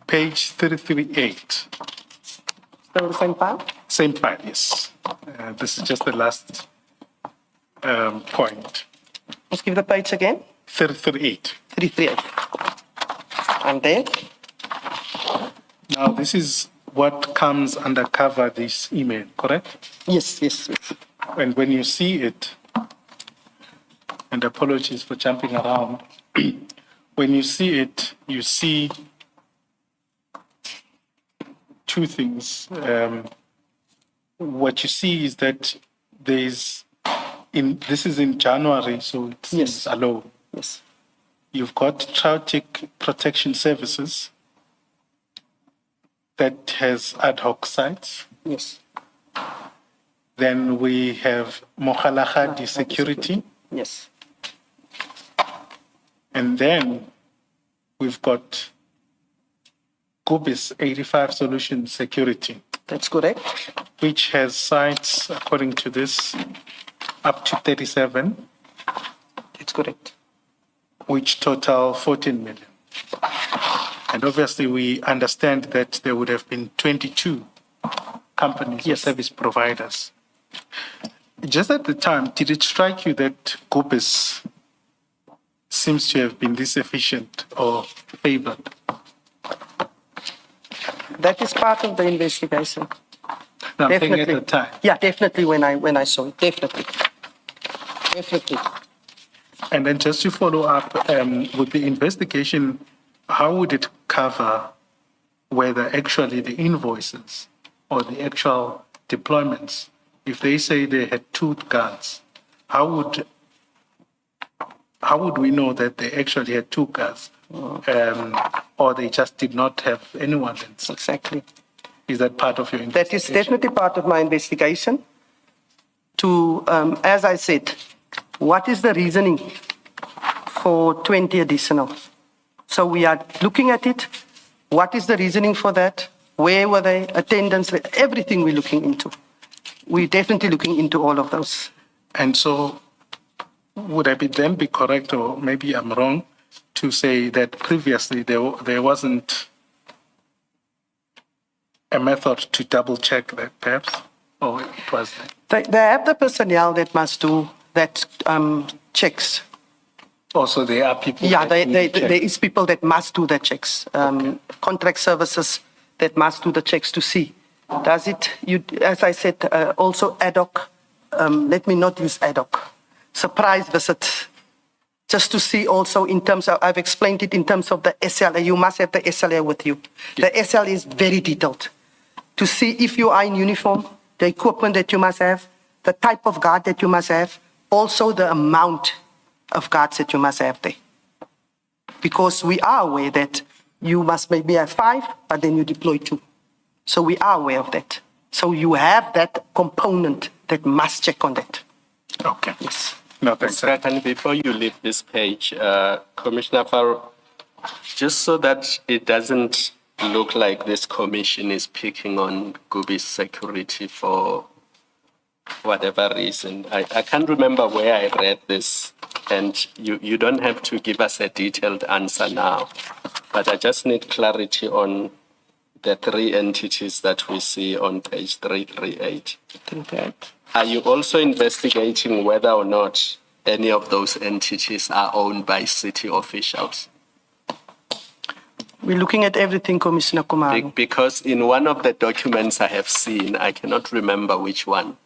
page 338. Still the same file? Same file, yes. This is just the last point. Let's give the page again. 338. 338. I'm there. Now, this is what comes under cover this email, correct? Yes, yes, yes. And when you see it, and apologies for jumping around. When you see it, you see two things. What you see is that this is in January, so it seems low. Yes. You've got Trautic Protection Services that has ad hoc sites. Yes. Then we have HOC Security. Yes. And then we've got Gubis 85 Solution Security, That's correct. which has sites, according to this, up to 37, That's correct. which total 14 million. And obviously, we understand that there would have been 22 companies or Yes. service providers. Just at the time, did it strike you that Gubis seems to have been this efficient or favored? That is part of the investigation. No, I'm saying at the time. Yeah, definitely when I saw it, definitely. Definitely. And then just to follow up with the investigation, how would it cover whether actually the invoices or the actual deployments, if they say they had 2 guards, how would we know that they actually had 2 guards, or they just did not have anyone else? Exactly. Is that part of your That investigation? is definitely part of my investigation. To, as I said, what is the reasoning for 20 additional? So we are looking at it. What is the reasoning for that? Where were they? Attendance, everything we're looking into. We're definitely looking into all of those. And so would I then be correct, or maybe I'm wrong, to say that previously there wasn't a method to double check that perhaps, or it was? They have the personnel that must do that checks. Also, there are people. Yeah, that need to check. there is people that must do the checks. Contract services that must do the checks to see. Does it, as I said, also ad hoc, let me not use ad hoc, surprise visit, just to see also in terms of, I've explained it in terms of the SLA, you must have the SLA with you. The SLA is very detailed. To see if you are in uniform, the equipment that you must have, the type of guard that you must have, also the amount of guards that you must have there. Because we are aware that you must maybe have 5, but then you deploy 2. So we are aware of that. So you have that component that must check on that. Okay. Yes. No, thanks. And before you leave this page, Commissioner Faro, just so that it doesn't look like this commission is picking on Gubi's security for whatever reason. I can't remember where I read this, and you don't have to give us a detailed answer now, but I just need clarity on the 3 entities that we see on page 338. Are you also investigating whether or not any of those entities are owned by city officials? We're looking at everything, Commissioner Kumalo. Because in one of the documents I have seen, I cannot remember which one,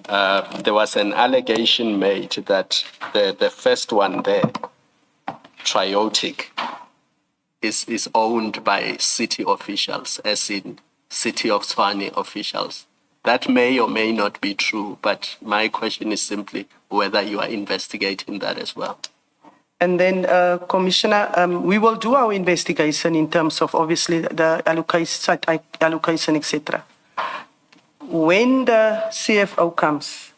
there was an allegation made that the first one there, Triotic, is owned by city officials, as in City of Tshwane officials. That may or may not be true, but my question is simply whether you are investigating that as well. And then, Commissioner, we will do our investigation in terms of obviously the allocation, etc. When the CFO comes,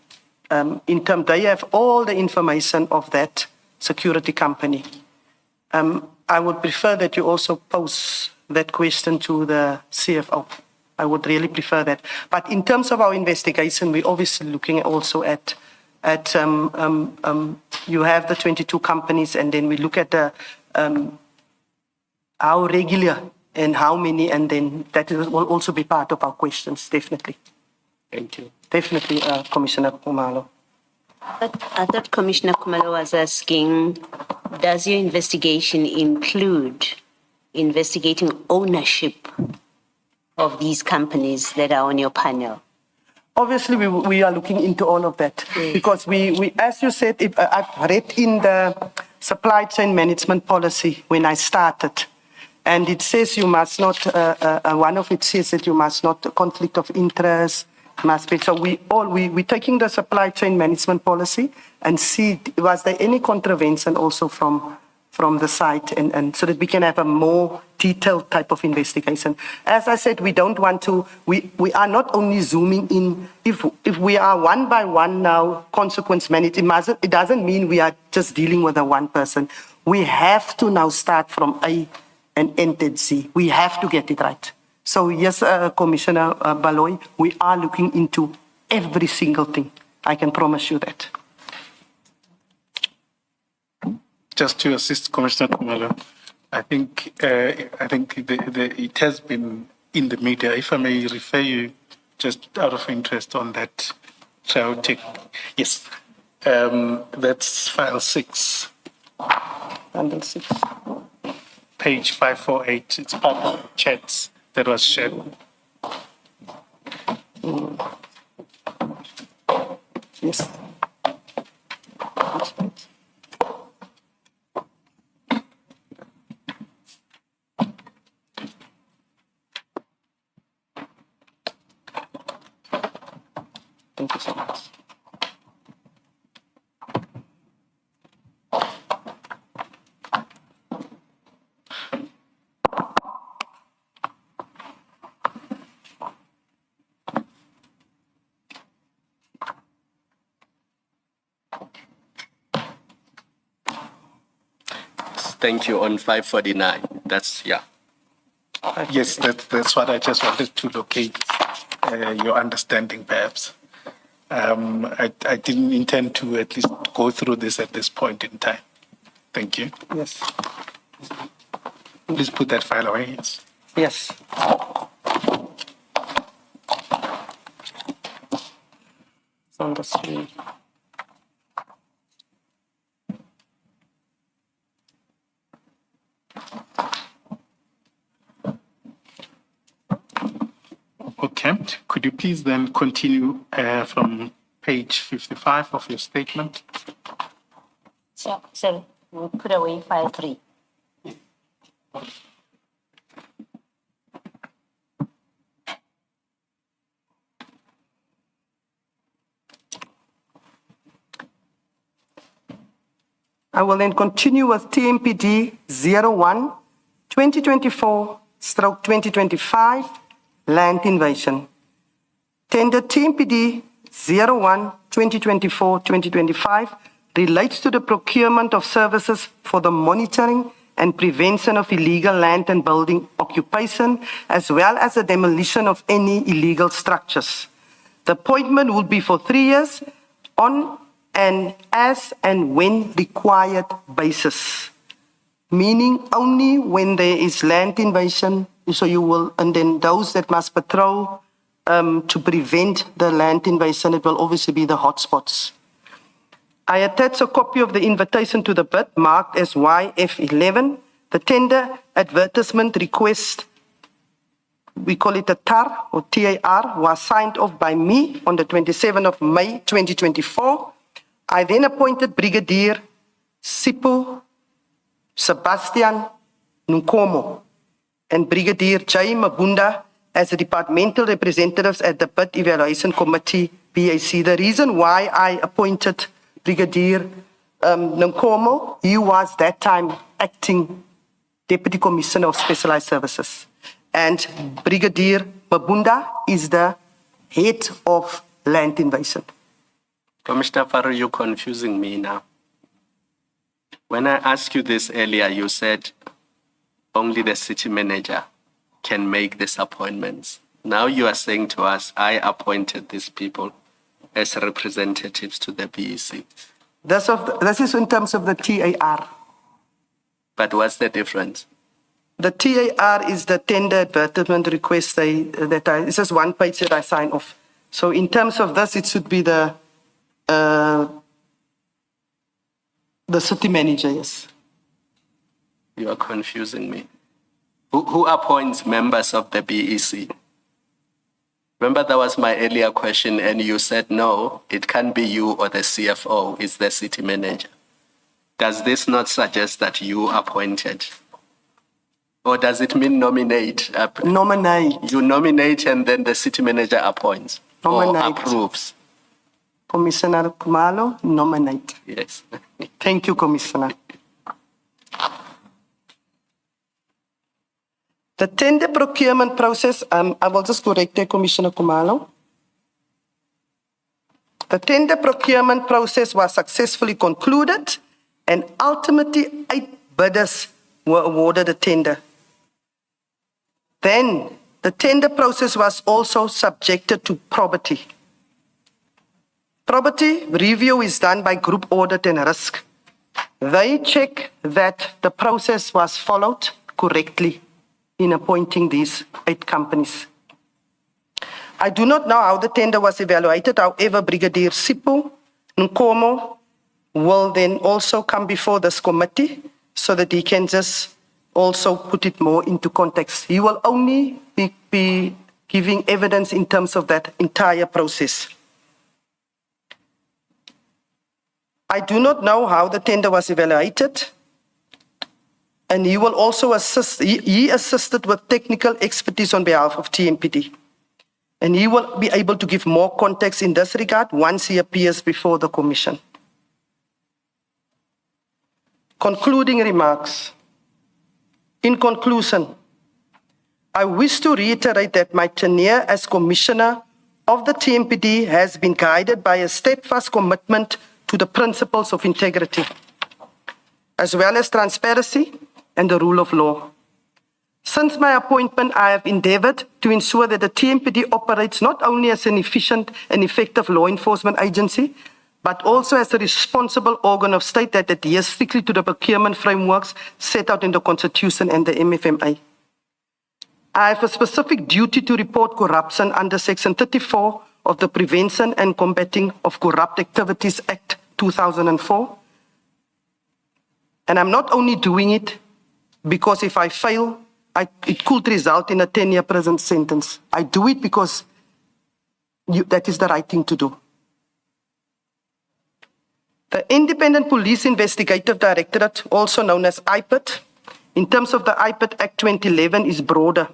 they have all the information of that security company. I would prefer that you also pose that question to the CFO. I would really prefer that. But in terms of our investigation, we're obviously looking also at you have the 22 companies, and then we look at the how regular and how many, and then that will also be part of our questions, definitely. Thank you. Definitely, Commissioner Kumalo. I thought Commissioner Kumalo was asking, does your investigation include investigating ownership of these companies that are on your panel? Obviously, we are looking into all of that because we, as you said, I've read in the supply chain management policy when I started, and it says you must not. One of it says that you must not conflict of interest. Must be. So we're taking the supply chain management policy and see was there any contravention also from the site, and so that we can have a more detailed type of investigation. As I said, we don't want to, we are not only zooming in, if we are one by one now consequence managed, it doesn't mean we are just dealing with a one person. We have to now start from A and end at Z. We have to get it right. So yes, Commissioner Baloy, we are looking into every single thing. I can promise you that. Just to assist Commissioner Kumalo, I think it has been in the media. If I may refer you, just out of interest on that, chaotic. Yes, that's file 6. Bundle 6. Page 548. It's part of the chats that was shared. Yes. Thank you so much. Thank you. On 549. That's, yeah. Yes, that's what I just wanted to locate your understanding, perhaps. I didn't intend to at least go through this at this point in time. Thank you. Yes. Please put that file away. Yes. Yes. It's on the screen. Okay. Could you please then continue from page 55 of your statement? So, sorry, we'll put away file 3. I will then continue with TMPD 01 2024/2025 land invasion. Tender TMPD 01 2024/2025 relates to the procurement of services for the monitoring and prevention of illegal land and building occupation, as well as the demolition of any illegal structures. The appointment will be for 3 years on an as and when required basis, meaning only when there is land invasion. So you will, and then those that must patrol to prevent the land invasion, it will obviously be the hotspots. I attach a copy of the invitation to the bid marked as YF11. The tender advertisement request, we call it a TAR or TAR, was signed off by me on the 27th of May 2024. I then appointed Brigadier Sipho Sebastian Nkomo and Brigadier J. Mabunda as the departmental representatives at the Bid Evaluation Committee, BAC. The reason why I appointed Brigadier Nkomo, he was that time acting Deputy Commissioner of Specialized Services. And Brigadier Mabunda is the head of land invasion. Commissioner Faro, you're confusing me now. When I asked you this earlier, you said only the city manager can make these appointments. Now you are saying to us, I appointed these people as representatives to the BEC. This is in terms of the TAR. But what's the difference? The TAR is the tender advertisement request this is one page that I sign off. So in terms of this, it should be the city manager, yes. You are confusing me. Who appoints members of the BEC? Remember, that was my earlier question, and you said no, it can't be you or the CFO, it's the city manager. Does this not suggest that you appointed? Or does it mean nominate? Nominate. You nominate and then the city manager appoints Nominate. or approves? Commissioner Kumalo, nominate. Yes. Thank you, Commissioner. The tender procurement process, I will just correct there, Commissioner Kumalo. The tender procurement process was successfully concluded and ultimately 8 bidders were awarded a tender. Then the tender process was also subjected to probity. Probity review is done by group audit and risk. They check that the process was followed correctly in appointing these 8 companies. I do not know how the tender was evaluated. However, Brigadier Sipo Nkomo will then also come before this committee so that he can just also put it more into context. He will only be giving evidence in terms of that entire process. I do not know how the tender was evaluated, and he will also assist, he assisted with technical expertise on behalf of TMPD. And he will be able to give more context in this regard once he appears before the Commission. Concluding remarks. In conclusion, I wish to reiterate that my tenure as Commissioner of the TMPD has been guided by a steadfast commitment to the principles of integrity, as well as transparency and the rule of law. Since my appointment, I have endeavored to ensure that the TMPD operates not only as an efficient and effective law enforcement agency, but also as a responsible organ of state that adheres strictly to the procurement frameworks set out in the Constitution and the MFMA. I have a specific duty to report corruption under Section 34 of the Prevention and Combating of Corrupt Activities Act 2004. And I'm not only doing it because if I fail, it could result in a 10-year prison sentence. I do it because that is the right thing to do. The Independent Police Investigative Directorate, also known as IPID, in terms of the IPID Act 2011, is broader.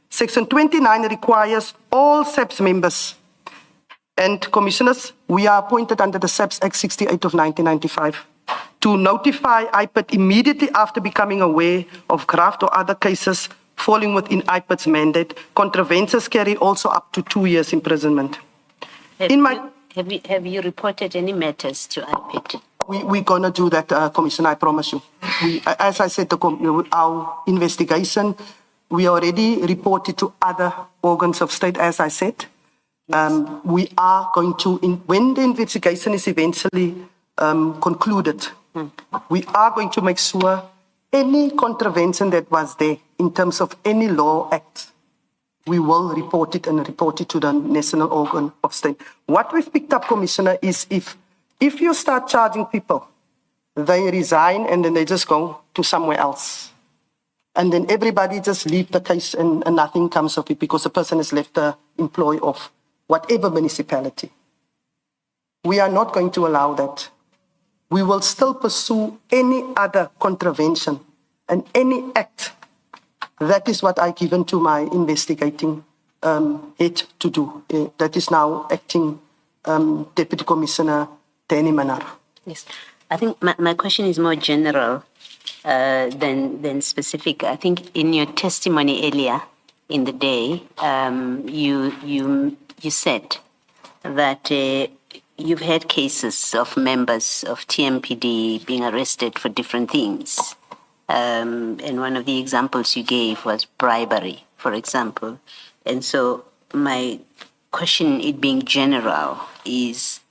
Section 29 requires all SAPS members and commissioners, we are appointed under the SAPS Act 68 of 1995, to notify IPID immediately after becoming aware of graft or other cases falling within IPID's mandate. Contraventions carry also up to 2 years imprisonment. Have you reported any matters to IPID? We're going to do that, Commissioner, I promise you. As I said, our investigation, we already reported to other organs of state, as I said. We are going to, when the investigation is eventually concluded, we are going to make sure any contravention that was there in terms of any law act, we will report it and report it to the national organ of state. What we've picked up, Commissioner, is if you start charging people, they resign and then they just go to somewhere else. And then everybody just leave the case and nothing comes of it because the person has left the employ of whatever municipality. We are not going to allow that. We will still pursue any other contravention and any act. That is what I've given to my investigating head to do. That is now acting Deputy Commissioner Danny Manar. Yes, I think my question is more general than specific. I think in your testimony earlier in the day, you said that you've had cases of members of TMPD being arrested for different things. And one of the examples you gave was bribery, for example. And so my question, it being general, is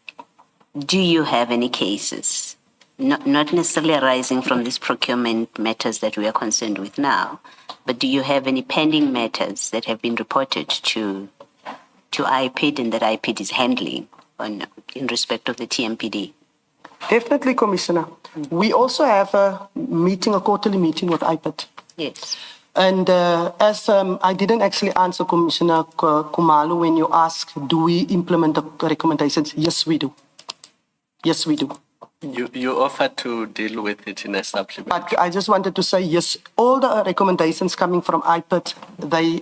do you have any cases, not necessarily arising from these procurement matters that we are concerned with now, but do you have any pending matters that have been reported to IPID and that IPID is handling in respect of the TMPD? Definitely, Commissioner. We also have a quarterly meeting with IPID. Yes. And as I didn't actually answer Commissioner Khumalo when you asked, do we implement the recommendations? Yes, we do. Yes, we do. You offered to deal with it in a supplement. But I just wanted to say, yes, all the recommendations coming from IPID,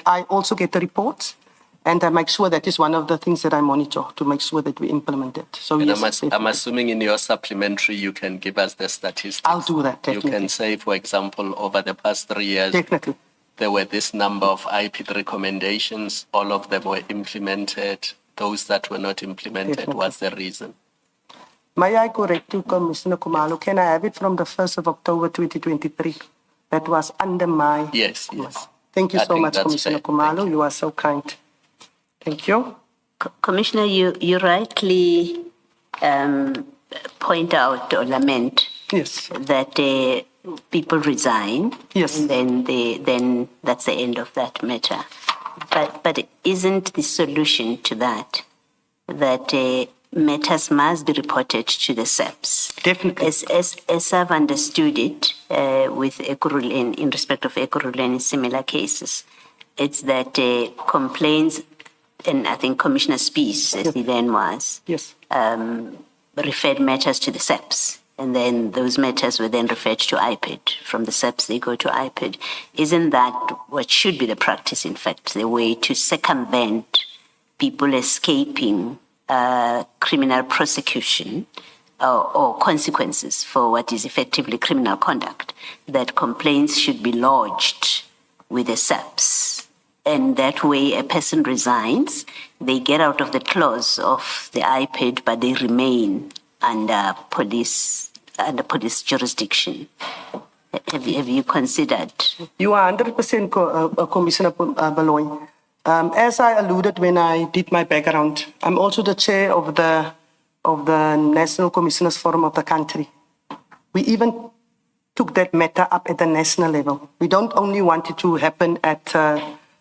I also get the reports, and I make sure that is one of the things that I monitor to make sure that we implement it. So And yes, I'm assuming in your supplementary you can give us the statistics. I'll do that, You definitely. can say, for example, over the past 3 years, Definitely. there were this number of IPID recommendations. All of them were implemented. Those that were not implemented, Definitely. what's the reason? May I correct you, Commissioner Khumalo? Can I have it from the 1st of October 2023? That was under my... Yes, yes. Thank you I so think much, that's Commissioner fair. Thank Khumalo. You are so kind. Thank you. Commissioner, you rightly point out or lament Yes. that people resign. Yes. And then that's the end of that matter. But isn't the solution to that matters must be reported to the SAPS? Definitely. As I've understood it, with Ekurhuleni, in respect of Ekurhuleni in similar cases, it's that complaints, and I think Commissioner Spies, as he then was, Yes. referred matters to the SAPS, and then those matters were then referred to IPID. From the SAPS, they go to IPID. Isn't that what should be the practice, in fact, the way to circumvent people escaping criminal prosecution or consequences for what is effectively criminal conduct, that complaints should be lodged with the SAPS? And that way a person resigns, they get out of the clause of the IPID, but they remain under police jurisdiction. Have you considered? You are 100% Commissioner Baloy. As I alluded when I did my background, I'm also the chair of the National Commissioners Forum of the country. We even took that matter up at the national level. We don't only want it to happen at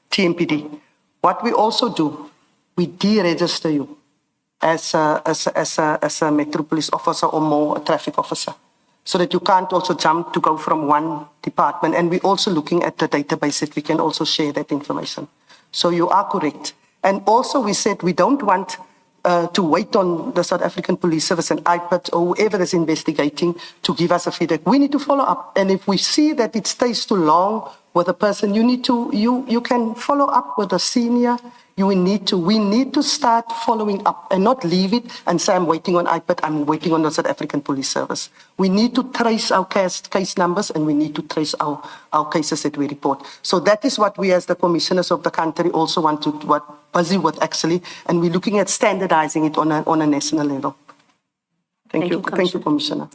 TMPD. What we also do, we deregister you as a metropolis officer or more a traffic officer, so that you can't also jump to go from one department. And we're also looking at the database that we can also share that information. So you are correct. And also we said we don't want to wait on the South African Police Service and IPID or whoever is investigating to give us a feedback. We need to follow up. And if we see that it stays too long with a person, you can follow up with a senior. We need to start following up and not leave it and say, I'm waiting on IPID, I'm waiting on the South African Police Service. We need to trace our case numbers, and we need to trace our cases that we report. So that is what we as the commissioners of the country also want to, busy with actually, and we're looking at standardizing it on a national level. Thank you, Commissioner.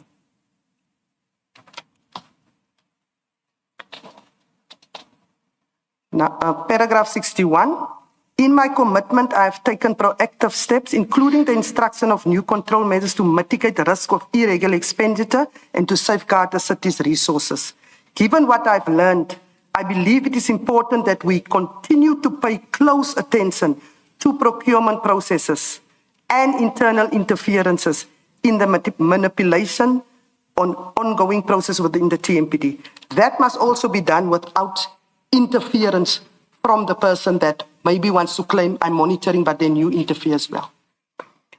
Now, paragraph 61. In my commitment, I have taken proactive steps, including the instruction of new control measures to mitigate the risk of irregular expenditure and to safeguard the city's resources. Given what I've learned, I believe it is important that we continue to pay close attention to procurement processes and internal interferences in the manipulation on ongoing process within the TMPD. That must also be done without interference from the person that maybe wants to claim I'm monitoring, but then you interfere as well.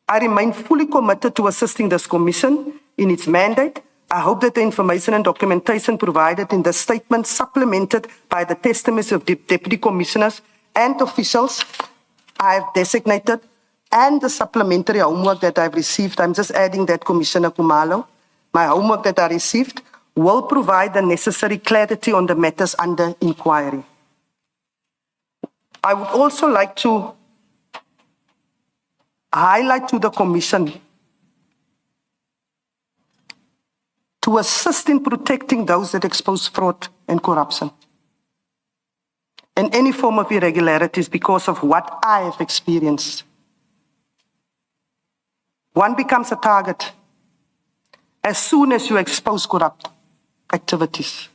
I remain fully committed to assisting this commission in its mandate. I hope that the information and documentation provided in the statement, supplemented by the testimonies of deputy commissioners and officials I have designated, and the supplementary homework that I've received, I'm just adding that, Commissioner Khumalo, my homework that I received will provide the necessary clarity on the matters under inquiry. I would also like to highlight to the Commission to assist in protecting those that expose fraud and corruption and any form of irregularities because of what I have experienced. One becomes a target as soon as you expose corrupt activities.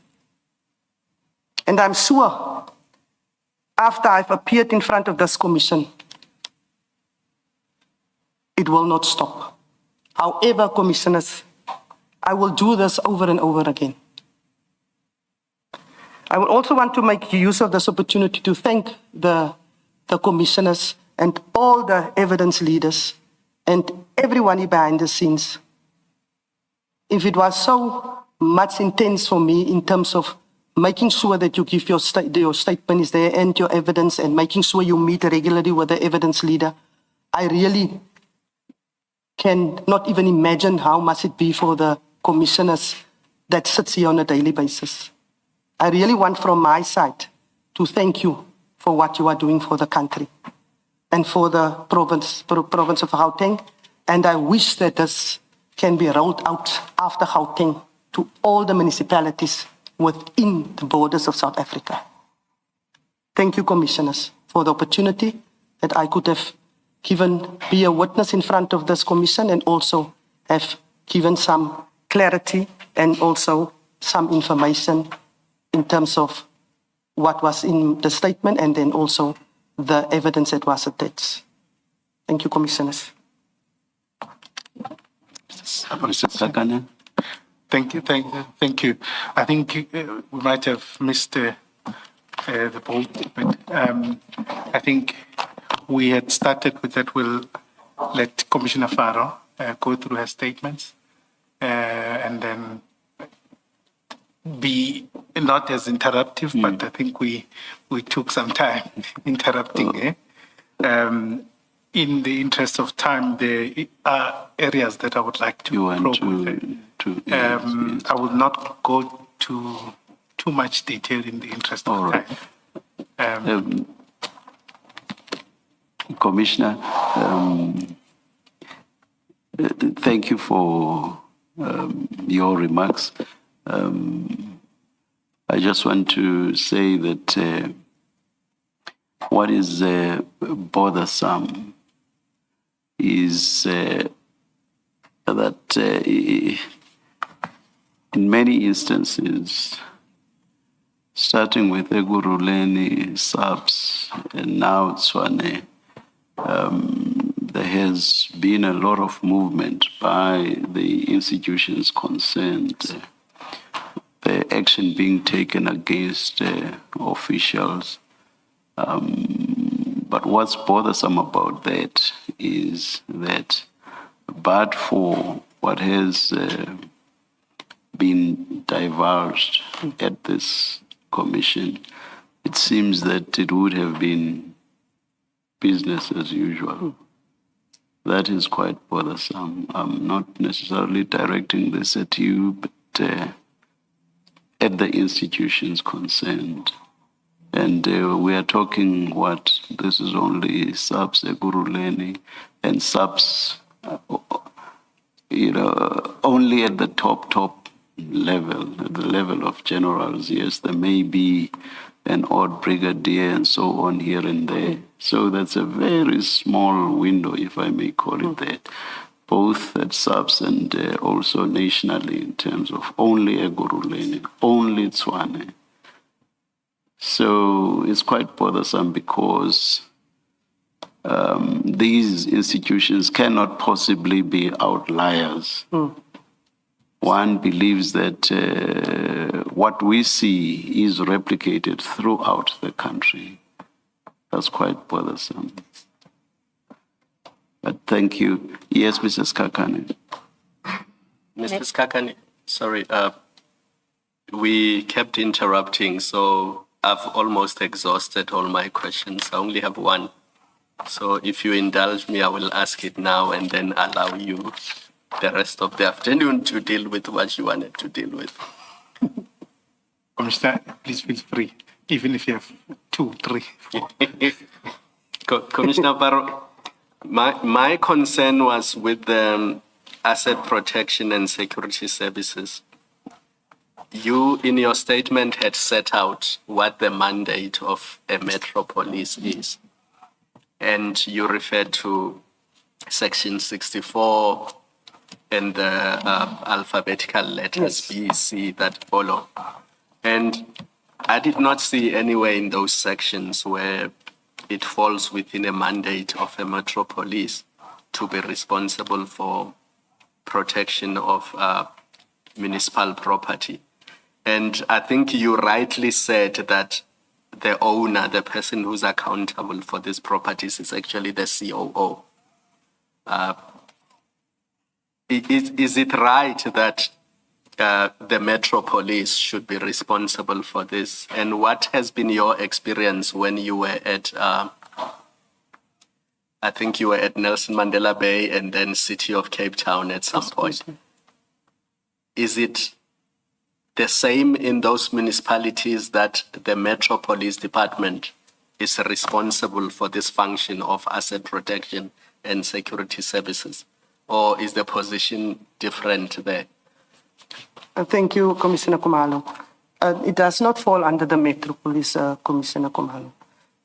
And I'm sure after I've appeared in front of this commission, it will not stop. However, commissioners, I will do this over and over again. I would also want to make use of this opportunity to thank the commissioners and all the evidence leaders and everyone behind the scenes. If it was so much intense for me in terms of making sure that you give your statement is there and your evidence and making sure you meet regularly with the evidence leader, I really can not even imagine how much it be for the commissioners that sits here on a daily basis. I really want from my side to thank you for what you are doing for the country and for the province of Gauteng. And I wish that this can be rolled out after Gauteng to all the municipalities within the borders of South Africa. Thank you, commissioners, for the opportunity that I could have be a witness in front of this commission and also have given some clarity and also some information in terms of what was in the statement and then also the evidence that was attached. Thank you, commissioners. Mr. Sakane. Thank you. I think we might have missed the point, but I think we had started with that. We'll let Commissioner Faro go through her statements and then be not as interruptive, but I think we took some time interrupting. In the interest of time, there are areas that I would like to probe with. I will not go to too much detail in the interest of time. Commissioner, thank you for your remarks. I just want to say that what is bothersome is that in many instances, starting with Eguruleni, SAPS, and now Tswane, there has been a lot of movement by the institutions concerned, the action being taken against officials. But what's bothersome about that is that, but for what has been divulged at this commission, it seems that it would have been business as usual. That is quite bothersome. I'm not necessarily directing this at you, but at the institutions concerned. And we are talking this is only SAPS, Eguruleni, and SAPS, only at the top level, at the level of generals. Yes, there may be an odd brigadier and so on here and there. So that's a very small window, if I may call it that, both at SAPS and also nationally in terms of only Eguruleni, only Tswane. So it's quite bothersome because these institutions cannot possibly be outliers. One believes that what we see is replicated throughout the country. That's quite bothersome. But thank you. Yes, Mrs. Skakane. Mr. Skakane, sorry, we kept interrupting, so I've almost exhausted all my questions. I only have one. So if you indulge me, I will ask it now and then allow you the rest of the afternoon to deal with what you wanted to deal with. Commissioner, please feel free, even if you have 2, 3, 4. Commissioner Faro, my concern was with the asset protection and security services. You, in your statement, had set out what the mandate of a metro police is. And you referred to Section 64 and the alphabetical letters B, C that follow. And I did not see anywhere in those sections where it falls within a mandate of a metro police to be responsible for protection of municipal property. And I think you rightly said that the owner, the person who's accountable for these properties, is actually the COO. Is it right that the Metro Police should be responsible for this? And what has been your experience when you were at, I think you were at Nelson Mandela Bay and then City of Cape Town at some point? Is it the same in those municipalities that the Metro Police Department is responsible for this function of asset protection and security services? Or is the position different there? Thank you, Commissioner Kumalo. It does not fall under the Metro Police, Commissioner Kumalo.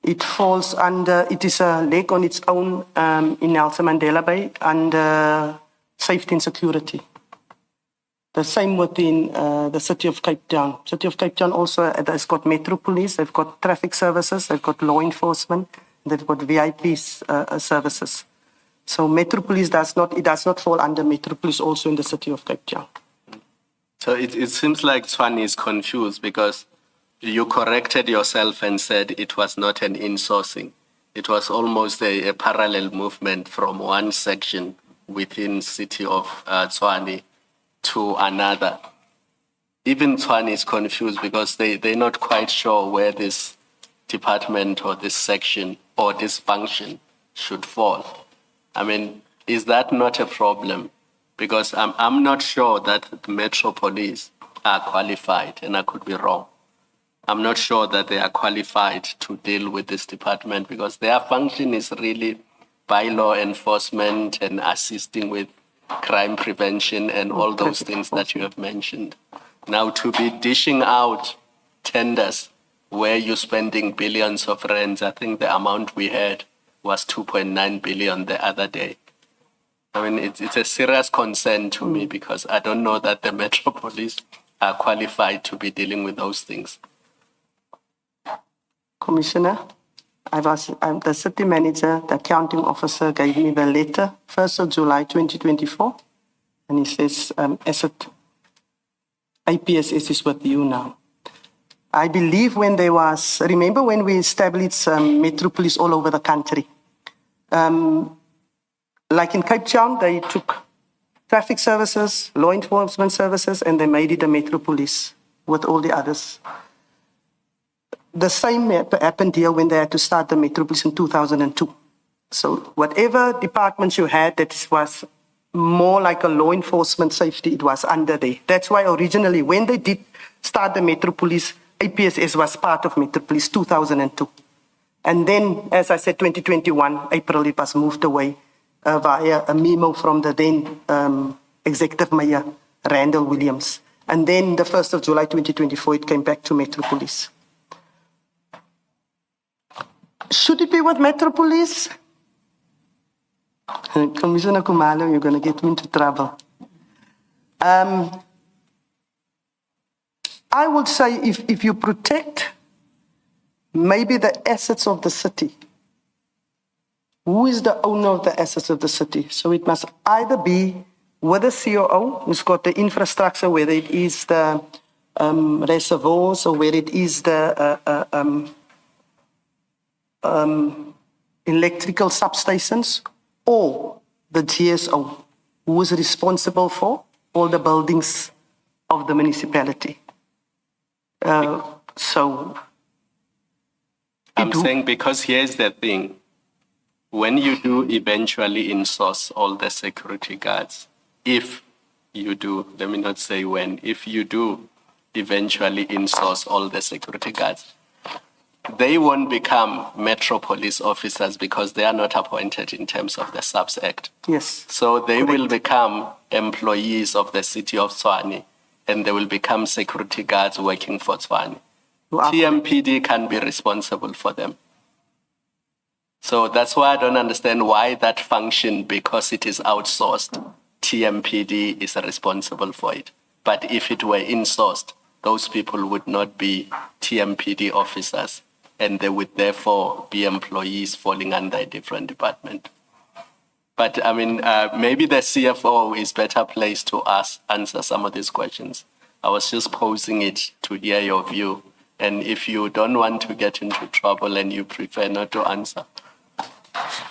It falls under, it is a leg on its own in Nelson Mandela Bay under safety and security. The same within the City of Cape Town. City of Cape Town also has got Metro Police, they've got traffic services, they've got law enforcement, they've got VIP services. So Metro Police does not fall under Metro Police also in the City of Cape Town. So it seems like Tshwane is confused because you corrected yourself and said it was not an insourcing. It was almost a parallel movement from one section within City of Tshwane to another. Even Tshwane is confused because they're not quite sure where this department or this section or this function should fall. I mean, is that not a problem? Because I'm not sure that the Metro Police are qualified, and I could be wrong. I'm not sure that they are qualified to deal with this department because their function is really bylaw enforcement and assisting with crime prevention and all those things that you have mentioned. Now, to be dishing out tenders where you're spending billions of rands, I think the amount we had was 2.9 billion the other day. I mean, it's a serious concern to me because I don't know that the Metro Police are qualified to be dealing with those things. Commissioner, I'm the city manager, the accounting officer gave me the letter, 1st of July 2024, and he says, asset IPSS is with you now. I believe when there was, remember when we established Metro Police all over the country? Like in Cape Town, they took traffic services, law enforcement services, and they made it a Metro Police with all the others. The same happened here when they had to start the Metro Police in 2002. So whatever departments you had that was more like a law enforcement safety, it was under there. That's why originally when they did start the Metro Police, APSS was part of Metro Police 2002. And then, as I said, 2021, April, it was moved away via a memo from the then Executive Mayor, Randall Williams. And then the 1st of July 2024, it came back to Metro Police. Should it be with Metro Police? Commissioner Kumalo, you're going to get me into trouble. I would say if you protect maybe the assets of the city, who is the owner of the assets of the city? So it must either be with the COO, who's got the infrastructure, whether it is the reservoirs or whether it is the electrical substations, or the GSO, who is responsible for all the buildings of the municipality. So I'm saying because here's the thing. When you do eventually insource all the security guards, if you do, let me not say when, if you do eventually insource all the security guards, they won't become Metro Police officers because they are not appointed in terms of the SAPS Act. yes, So they will become employees of the city of Tshwane and they will become security guards working for Tshwane. TMPD can be responsible for them. So that's why I don't understand why that function, because it is outsourced, TMPD is responsible for it. But if it were insourced, those people would not be TMPD officers and they would therefore be employees falling under a different department. But I mean, maybe the CFO is better placed to answer some of these questions. I was just posing it to hear your view. And if you don't want to get into trouble and you prefer not to answer,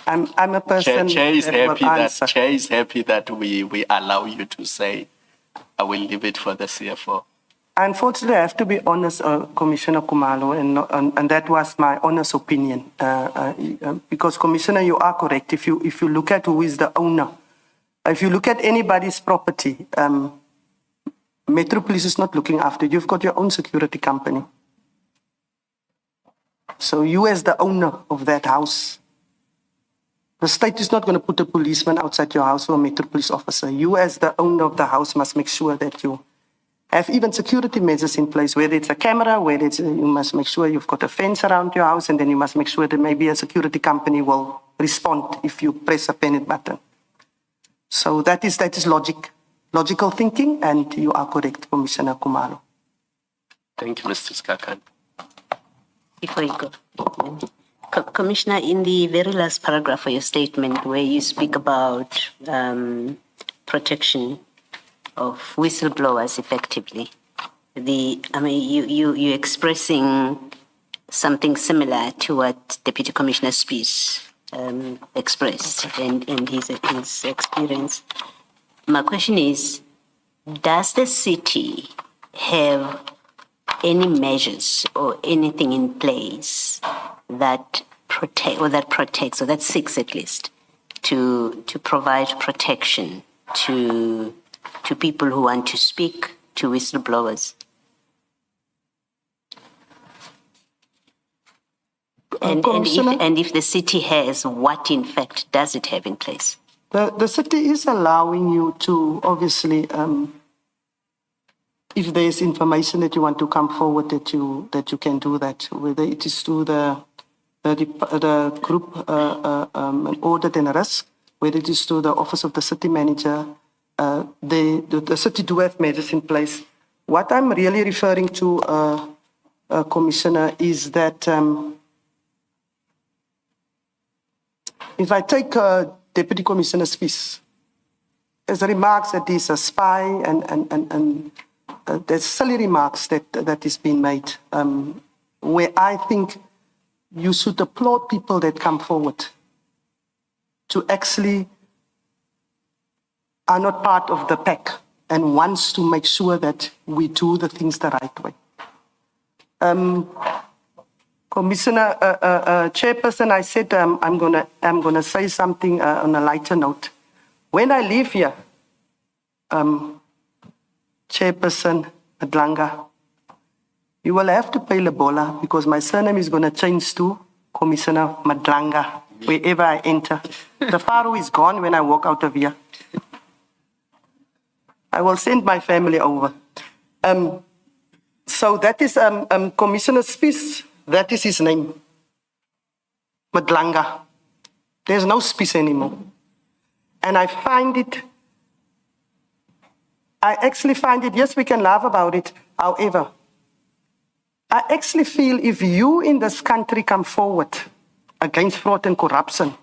I'm a person Chair is that will happy answer. Chair is happy that we allow you to say. I will leave it for the CFO. Unfortunately, I have to be honest, Commissioner Kumalo, and that was my honest opinion. Because, Commissioner, you are correct. If you look at who is the owner, if you look at anybody's property, Metro Police is not looking after you. You've got your own security company. So you as the owner of that house, the state is not going to put a policeman outside your house or a Metro Police officer. You as the owner of the house must make sure that you have even security measures in place, whether it's a camera, whether it's, you must make sure you've got a fence around your house, and then you must make sure that maybe a security company will respond if you press a panic button. So that is logical thinking, and you are correct, Commissioner Kumalo. Thank you, Mr. Skakan. Before you go. Commissioner, in the very last paragraph of your statement where you speak about protection of whistleblowers effectively, you're expressing something similar to what Deputy Commissioner Spies expressed and his experience. My question is, does the city have any measures or anything in place that protects, or that seeks at least to provide protection to people who want to speak to whistleblowers? And if the city has, what in fact does it have in place? The city is allowing you to, obviously, if there's information that you want to come forward, that you can do that, whether it is through the group audit and risk, whether it is through the office of the city manager. The city do have measures in place. What I'm really referring to, Commissioner, is that if I take Deputy Commissioner Spies, as remarks that he's a spy and there's silly remarks that is being made, where I think you should applaud people that come forward to actually are not part of the pack and wants to make sure that we do the things the right way. Commissioner, Chairperson, I said I'm gonna say something on a lighter note. When I leave here, Chairperson Madlanga, you will have to pay Lebola because my surname is gonna change to Commissioner Madlanga wherever I enter. The Faro is gone when I walk out of here. I will send my family over. So that is Commissioner Spies. That is his name, Madlanga. There's no Spies anymore. And I actually find it, yes, we can laugh about it. However, I actually feel if you in this country come forward against fraud and corruption,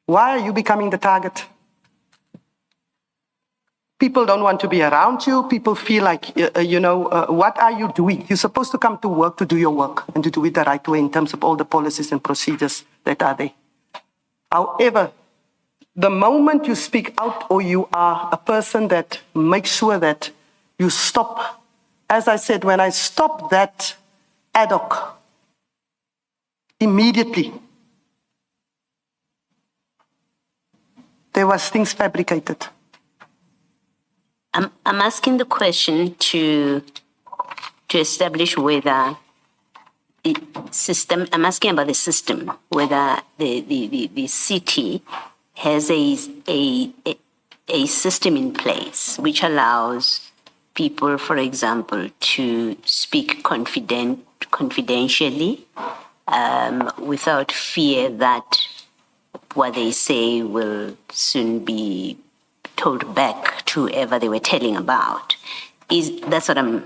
why are you becoming the target? People don't want to be around you. People feel like, what are you doing? You're supposed to come to work to do your work and to do it the right way in terms of all the policies and procedures that are there. However, the moment you speak out or you are a person that makes sure that you stop, as I said, when I stopped that ad hoc, immediately, there was things fabricated. I'm asking the question to establish whether the system, I'm asking about the system, whether the city has a system in place which allows people, for example, to speak confidentially without fear that what they say will soon be told back to whoever they were telling about. That's what I'm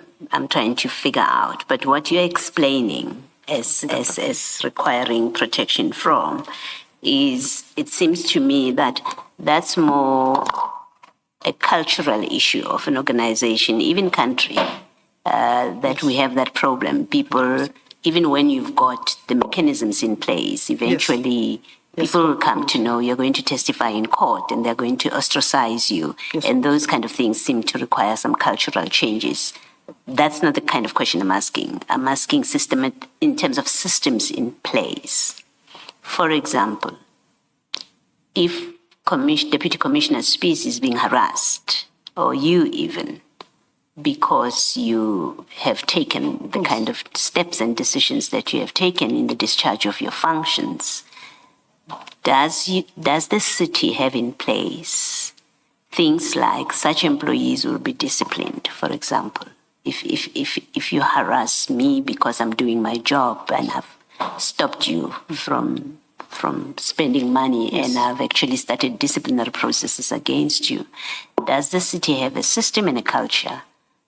trying to figure out. But what you're explaining as requiring protection from is, it seems to me that that's more a cultural issue of an organization, even country, that we have that problem. People, even when you've got the mechanisms in place, eventually people will come to know you're going to testify in court and they're going to ostracize you. And those kind of things seem to require some cultural changes. That's not the kind of question I'm asking. I'm asking in terms of systems in place. For example, if Deputy Commissioner Spies is being harassed, or you even, because you have taken the kind of steps and decisions that you have taken in the discharge of your functions, does the city have in place things like such employees will be disciplined, for example? If you harass me because I'm doing my job and have stopped you from spending money and I've actually started disciplinary processes against you, does the city have a system and a culture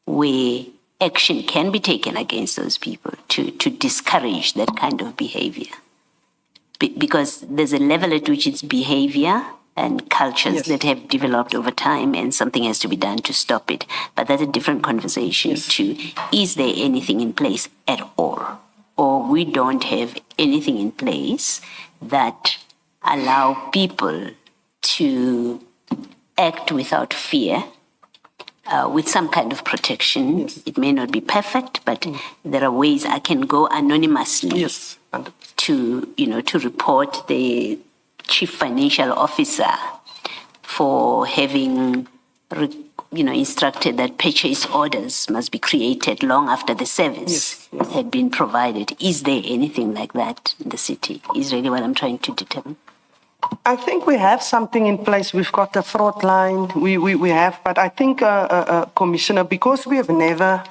where action can be taken against those people to discourage that kind of behavior? Because there's a level at which it's behavior and cultures that have developed over time and something has to be done to stop it. But that's a different conversation to, is there anything in place at all? Or we don't have anything in place that allow people to act without fear, with some kind of protection. It may not be perfect, but there are ways I can go anonymously to report the chief financial officer for having instructed that purchase orders must be created long after the service had been provided. Is there anything like that in the city? Is really what I'm trying to determine. I think we have something in place. We've got a fraud line. We have, but I think, Commissioner, because we have never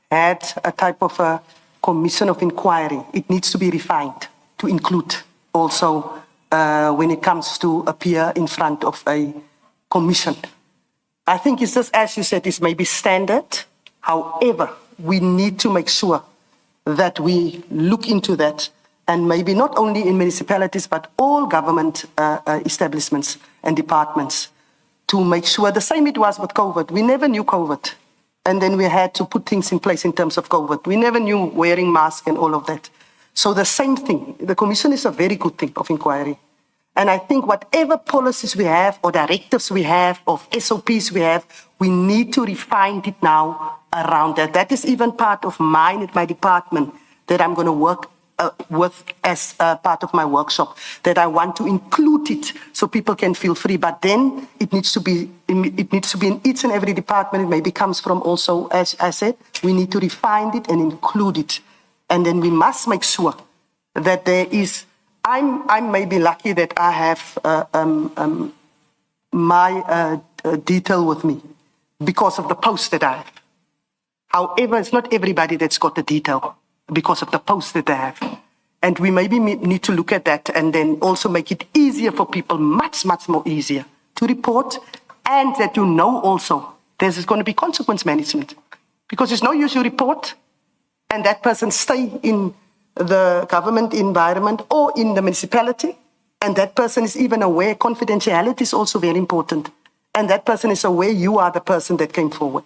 had a type of a commission of inquiry, it needs to be refined to include also when it comes to appear in front of a commission. I think it's just, as you said, it's maybe standard. However, we need to make sure that we look into that, and maybe not only in municipalities, but all government establishments and departments, to make sure, the same it was with COVID. We never knew COVID. And then we had to put things in place in terms of COVID. We never knew wearing masks and all of that. So the same thing, the commission is a very good thing of inquiry. And I think whatever policies we have or directives we have of SOPs we have, we need to refine it now around that. That is even part of mine at my department that I'm going to work with as part of my workshop, that I want to include it so people can feel free. But then it needs to be in each and every department. It maybe comes from also, as I said, we need to refine it and include it. And then we must make sure that there is, I'm maybe lucky that I have my detail with me because of the post that I have. However, it's not everybody that's got the detail because of the post that they have. And we maybe need to look at that and then also make it easier for people, much, much more easier to report, and that also there's going to be consequence management. Because it's no use you report and that person stay in the government environment or in the municipality, and that person is even aware confidentiality is also very important, and that person is aware you are the person that came forward.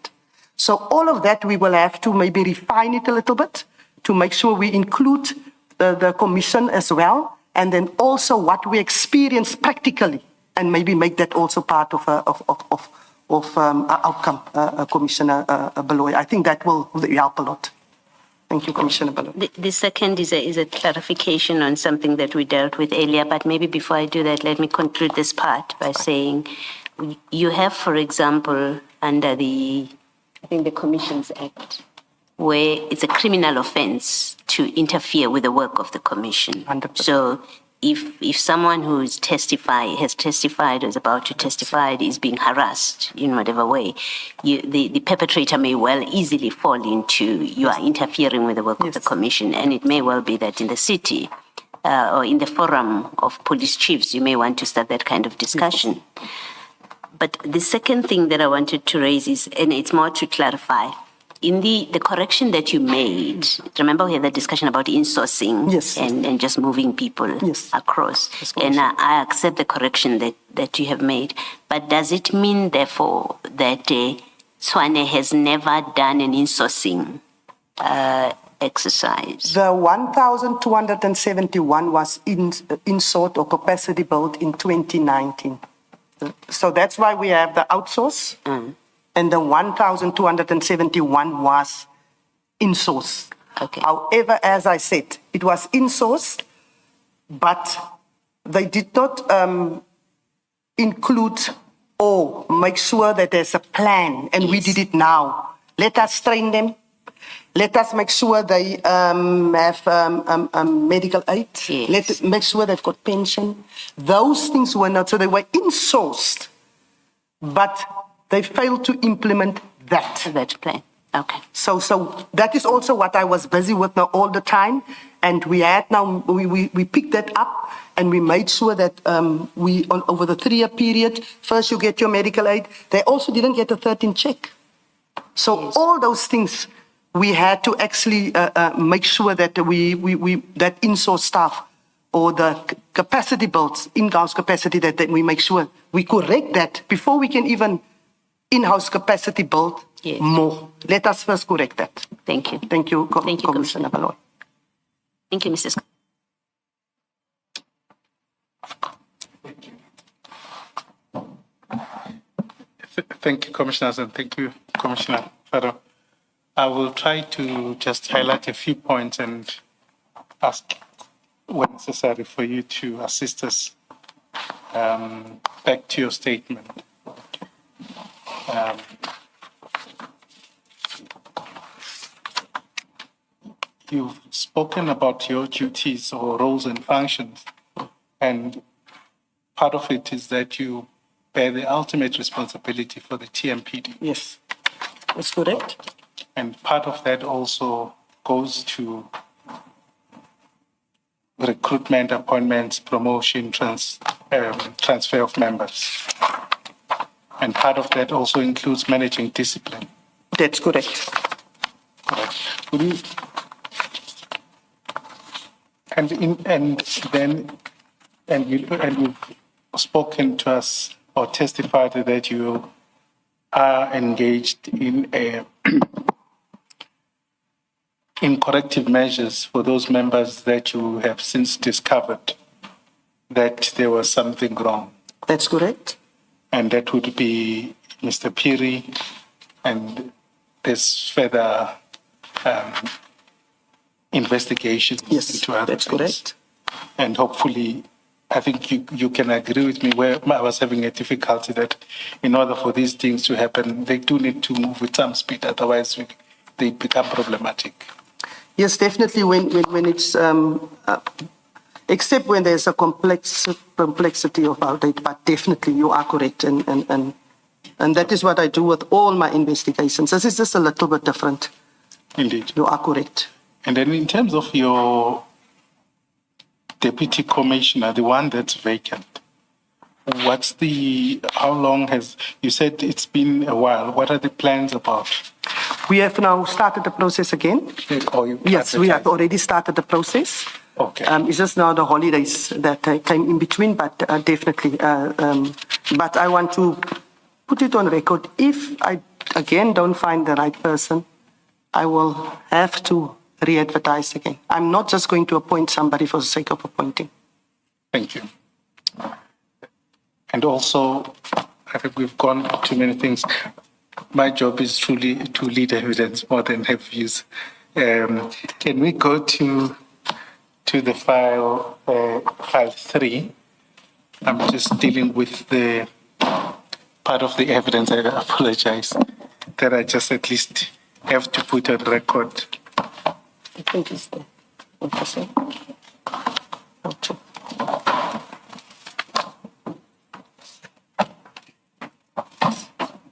So all of that we will have to maybe refine it a little bit to make sure we include the commission as well, and then also what we experience practically, and maybe make that also part of outcome, Commissioner Beloy. I think that will help a lot. Thank you, Commissioner Beloy. The second is a clarification on something that we dealt with earlier, but maybe before I do that, let me conclude this part by saying you have, for example, under the Commissions Act, where it's a criminal offense to interfere with the work of the commission. 100%. So if someone who has testified or is about to testify is being harassed in whatever way, the perpetrator may well easily fall into you are interfering with the work of the commission. And it may well be that in the city or in the forum of police chiefs, you may want to start that kind of discussion. But the second thing that I wanted to raise is, and it's more to clarify, in the correction that you made, remember we had that discussion about insourcing Yes. and just moving people Yes. across. Yes, And I accept the correction that you have made. But does it mean, therefore, that Tshwane has never done an insourcing exercise? The 1,271 was insort or capacity built in 2019. So that's why we have the outsource. And the 1,271 was insourced. Okay. However, as I said, it was insourced, but they did not include or make sure that there's a plan, and we did it now. Let us train them. Let us make sure they have medical aid. Yes. Let make sure they've got pension. Those things were not, so they were insourced, but they failed to implement that. That plan. Okay. So that is also what I was busy with now all the time. And we picked that up and we made sure that over the 3-year period, first you get your medical aid. They also didn't get a 13 check. So all those things we had to actually make sure that that in-source staff or the capacity builds, in-house capacity, that we make sure we correct that before we can even in-house capacity build more. Let us first correct that. Thank you. Thank you, Thank you, Commissioner Baloy. Thank you, Mrs. Thank you, Commissioners, and thank you, Commissioner Faro. I will try to just highlight a few points and ask when necessary for you to assist us back to your statement. You've spoken about your duties or roles and functions, and part of it is that you bear the ultimate responsibility for the TMPD. Yes, that's correct. And part of that also goes to recruitment, appointments, promotion, transfer of members. And part of that also includes managing discipline. That's correct. Right. Would you, you've spoken to us or testified that you are engaged in in corrective measures for those members that you have since discovered that there was something wrong. That's correct. And that would be Mr. Phiri, and there's further investigation into other that's things. correct. And hopefully, I think you can agree with me where I was having a difficulty that in order for these things to happen, they do need to move with some speed, otherwise they become problematic. Yes, definitely when it's, except when there's a complexity about it, but definitely you are correct. And that is what I do with all my investigations. This is just a little bit different. Indeed. You are correct. And then in terms of your deputy commissioner, the one that's vacant, how long you said it's been a while. What are the plans about? We have now started the process again. Yes, we have already started the process. Okay. It's just now the holidays that came in between, but definitely. But I want to put it on record. If I, again, don't find the right person, I will have to re-advertise again. I'm not just going to appoint somebody for the sake of appointing. Thank you. And also, I think we've gone too many things. My job is truly to lead evidence more than have views. Can we go to the file 3? I'm just dealing with the part of the evidence. I apologize that I just at least have to put on record. I think it's there. Okay.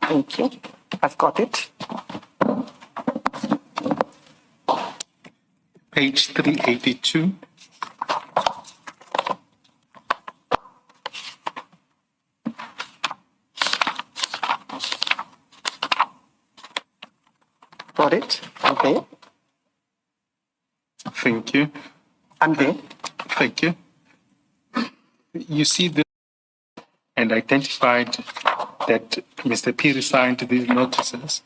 Thank you. I've got it. Page 382. got it. Okay. Thank you. I'm there. Thank you. You see this and identified that Mr. Piri signed these notices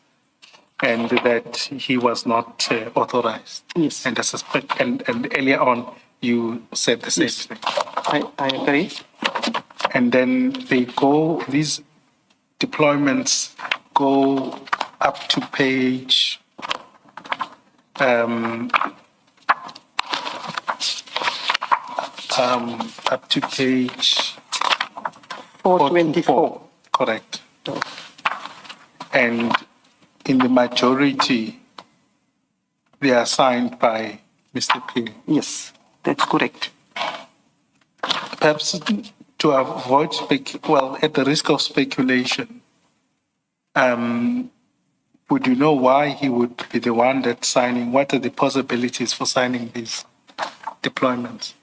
and that he was not authorized. Yes. And I suspect, and earlier on, you said the same thing. I agree. And then these deployments go up to page up to page 424. Correct. And in the majority, they are signed by Mr. P. Yes, that's correct. Perhaps to avoid at the risk of speculation, would you know why he would be the one that's signing? What are the possibilities for signing these deployments?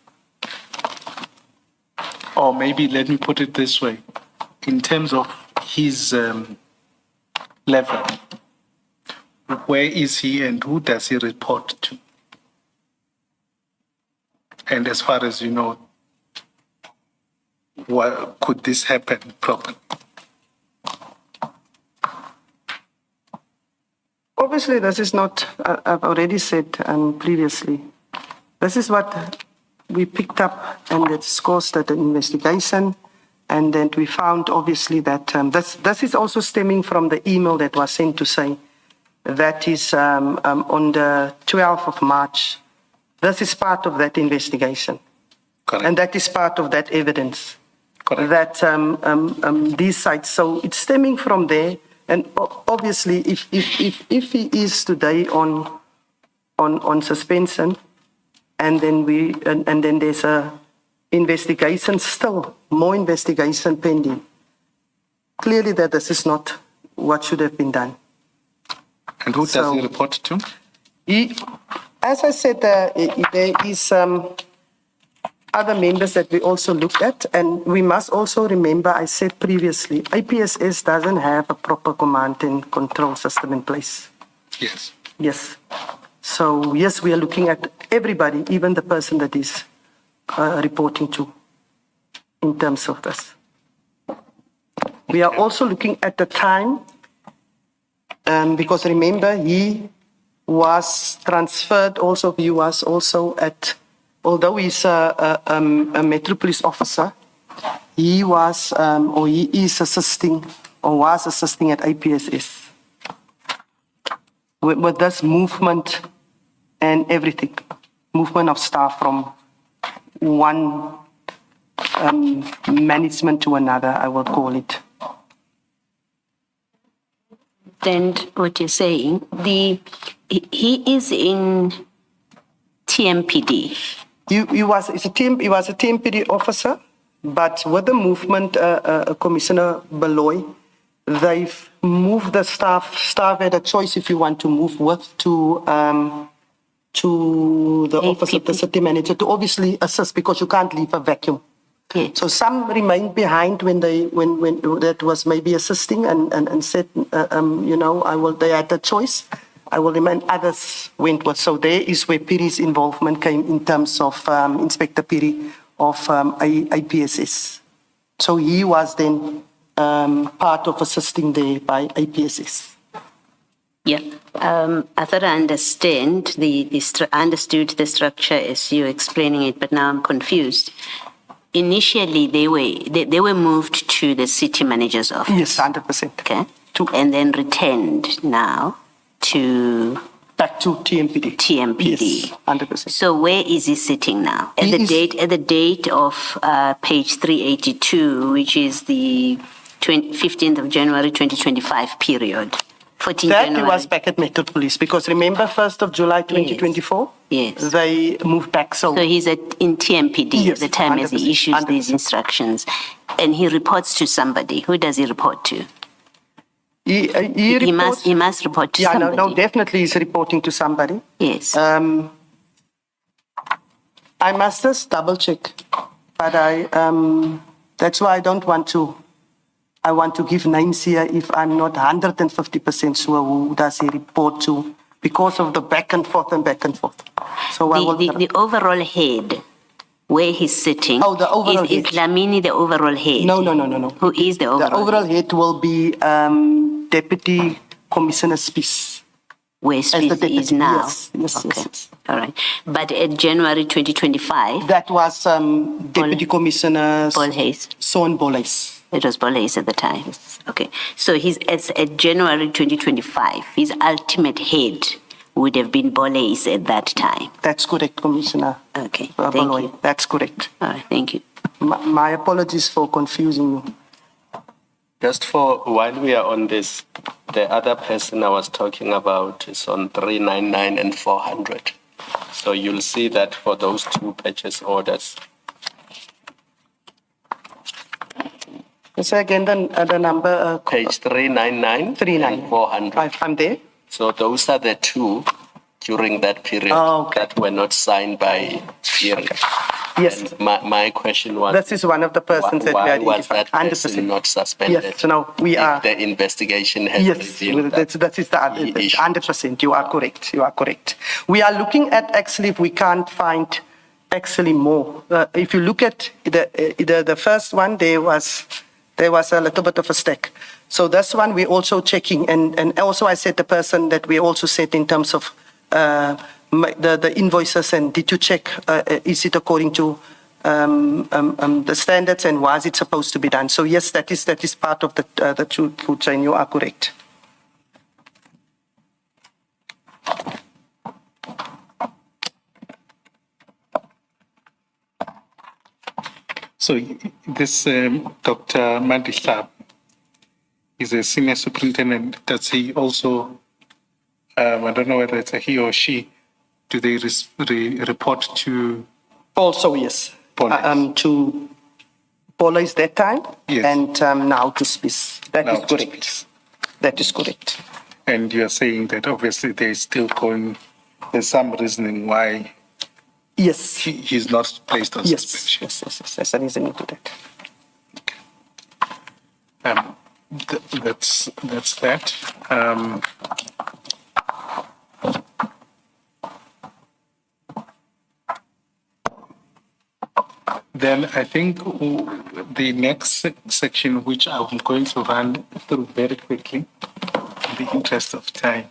Or maybe let me put it this way, in terms of his level, where is he and who does he report to? And as far as you know, could this happen properly? Obviously, this is not, I've already said previously, this is what we picked up and it's caused an investigation. And then we found obviously that this is also stemming from the email that was sent to say that is on the 12th of March. This is part of that investigation. Correct. And that is part of that evidence. Correct. That these sites, so it's stemming from there. And obviously, if he is today on suspension, and then there's a investigation still, more investigation pending. Clearly, that this is not what should have been done. And who does he report to? As I said, there is other members that we also looked at, and we must also remember, I said previously, IPSS doesn't have a proper command and control system in place. Yes. Yes. So, yes, we are looking at everybody, even the person that is reporting to, in terms of this. We are also looking at the time, because remember, he was transferred also, he was also at, although he's a Metro Police officer, he was, or he is assisting, or was assisting at IPSS. With this movement and everything, movement of staff from one management to another, I will call it. Then what you're saying, he is in TMPD. He was a TMPD officer, but with the movement, Commissioner Beloy, they've moved the staff. Staff had a choice if you want to move with to the office of the city manager to obviously assist, because you can't leave a vacuum. Yeah. So some remained behind when that was maybe assisting and said, they had a choice. I will remain. Others went with. So there is where Piri's involvement came in terms of Inspector Piri of IPSS. So he was then part of assisting there by IPSS. Yeah. I thought I understood the structure as you explaining it, but now I'm confused. Initially, they were moved to the city manager's office. Yes, 100%. Okay. And then returned now to back to TMPD. TMPD. Yes, 100%. So where is he sitting now? At the date of page 382, which is the 15th of January 2025 period. 14 that January. He was back at Metro Police, because remember 1st of July 2024? Yes. They moved back. So he's in TMPD at the time as he issues 100%. these instructions. And he reports to somebody. Who does he report to? He must report to somebody. No, definitely he's reporting to somebody. Yes. I must just double check, but that's why I want to give names here if I'm not 150% sure who does he report to because of the back and forth and back and forth. So I will. The overall head, where he's sitting. Oh, the overall is head. Dlamini the overall head? No. Who is the overall? The overall head will be Deputy Commissioner Spies. Where As the Spies deputy, is now? yes. Okay. All right. But in January 2025, That was Deputy Commissioner Paul Hayes. Son Boles. It was Boles at the time. Okay. So at January 2025, his ultimate head would have been Boles at that time. That's correct, Commissioner. Okay. Baloyi. Thank you. That's correct. All right. Thank you. My apologies for confusing you. Just for while we are on this, the other person I was talking about is on 399 and 400. So you'll see that for those two purchase orders. So again, the number. Page 399 and 400. I'm there. So those are the two during that period that were not signed by Thierry. Yes. And my question was, This is one of the persons that we why was identified. that person not suspended? Yes, no, we if are. The investigation has Yes, revealed that is the issue. 100%. You are correct. You are correct. We are looking at actually if we can't find actually more. If you look at the first one, there was a little bit of a stack. So this one we're also checking, and also I said the person that we also said in terms of the invoices, and did you check is it according to the standards, and was it supposed to be done? So yes, that is part of the food chain. You are correct. So this Dr. Mandihlab is a senior superintendent. Does he also, I don't know whether it's a he or she, do they report to? Also, yes. Police. To police that time, Yes. and now to Spies. That Now is to correct. Spies. That is correct. And you're saying that obviously there's there's some reasoning why Yes. he's not placed on Yes. suspension. Yes. There's a reason to that. That's that. Then I think the next section, which I'm going to run through very quickly, in the interest of time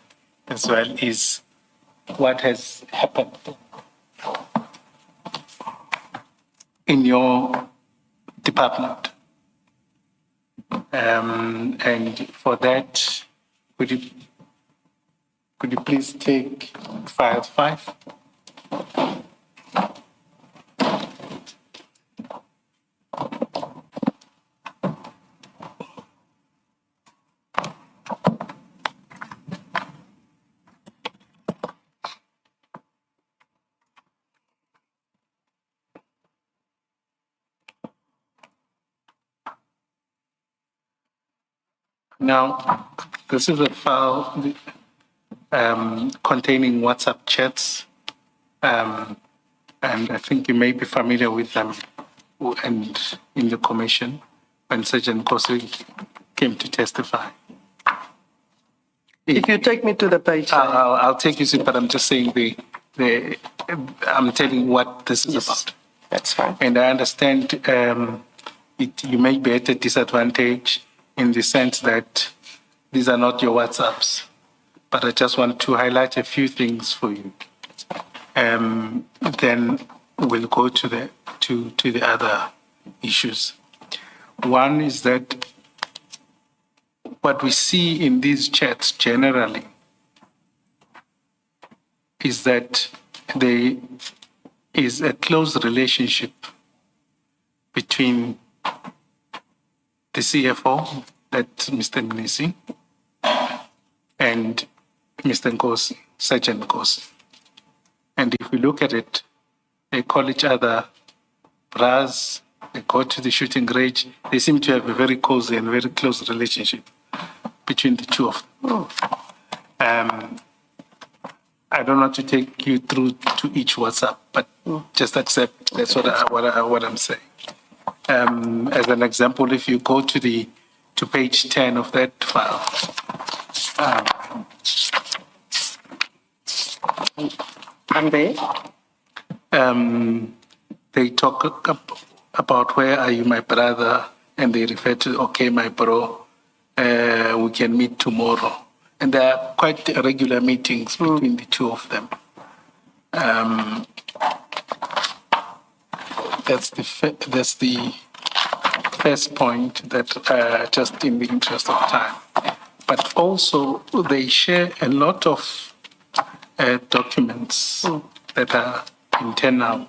as well, is what has happened in your department. And for that, could you please take file 5? Now, this is a file containing WhatsApp chats, and I think you may be familiar with them. And in the commission, when Sergeant Kosi came to testify. If you take me to the page. I'll take you to, but I'm just saying I'm telling you what this is Yes. about. That's fine. And I understand you may be at a disadvantage in the sense that these are not your WhatsApps, but I just want to highlight a few things for you. Then we'll go to the other issues. One is that what we see in these chats generally is that there is a close relationship between the CFO, that's Mr. Mnisi, and Mr. Nkosi, Sergeant Nkosi. And if we look at it, they call each other bras, they go to the shooting range. They seem to have a very cozy and very close relationship between the two of them. I don't want to take you through to each WhatsApp, but just accept that's what I'm saying. As an example, if you go to page 10 of that file, I'm there. They talk about where are you, my brother, and they refer to, okay, my bro, we can meet tomorrow. And there are quite regular meetings between the two of them. That's the first point that just in the interest of time. But also they share a lot of documents that are internal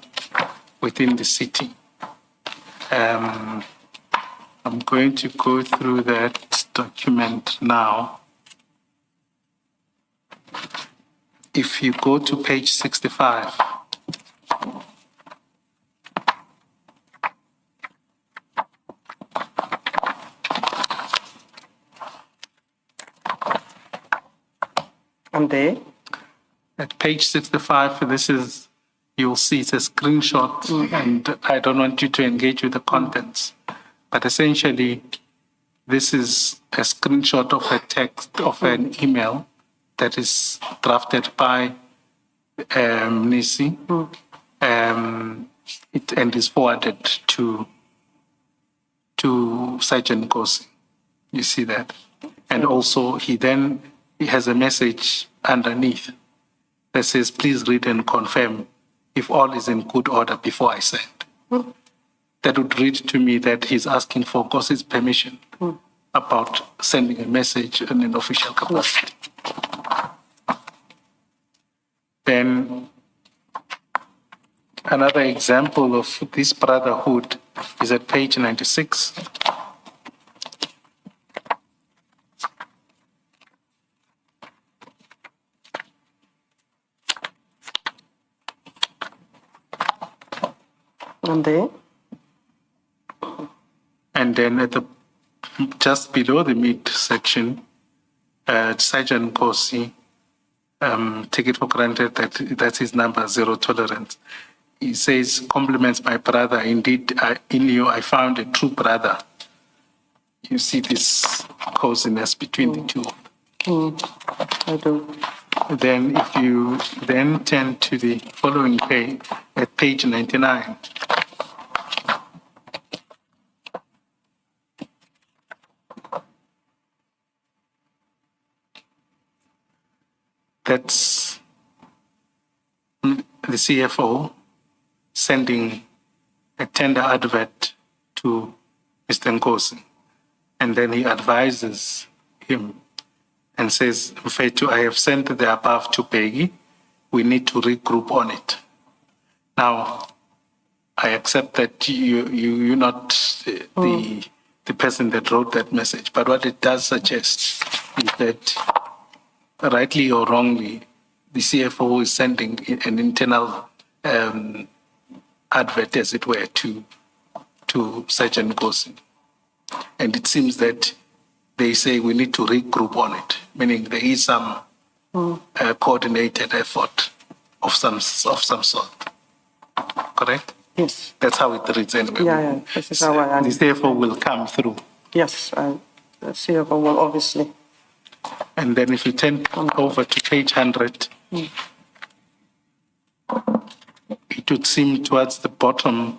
within the city. I'm going to go through that document now. If you go to page 65, I'm there. at page 65, this is, you'll see it's a screenshot, and I don't want you to engage with the contents. But essentially, this is a screenshot of a text of an email that is drafted by Nisi, and is forwarded to Sergeant Kosi. You see that? And also he has a message underneath that says, please read and confirm if all is in good order before I send. That would read to me that he's asking for Kosi's permission about sending a message in an official capacity. Then another example of this brotherhood is at page 96. I'm there. And then at just below the mid section, Sergeant Kosi, take it for granted that that's his number, zero tolerance. He says, compliments my brother. Indeed, in you, I found a true brother. You see this coziness between the two. I do. Then if you then turn to the following page, at page 99, that's the CFO sending a tender advert to Mr. Nkosi. And then he advises him and says, Mfetu, I have sent the above to Peggy. We need to regroup on it. Now, I accept that you're not the person that wrote that message, but what it does suggest is that, rightly or wrongly, the CFO is sending an internal advert, as it were, to Sergeant Nkosi. And it seems that they say we need to regroup on it, meaning there is some coordinated effort of some sort. Correct? Yes. That's how it reads anyway. Yeah. This is how I The CFO will come through. Yes, the CFO will obviously. And then if you turn over to page 100, it would seem towards the bottom,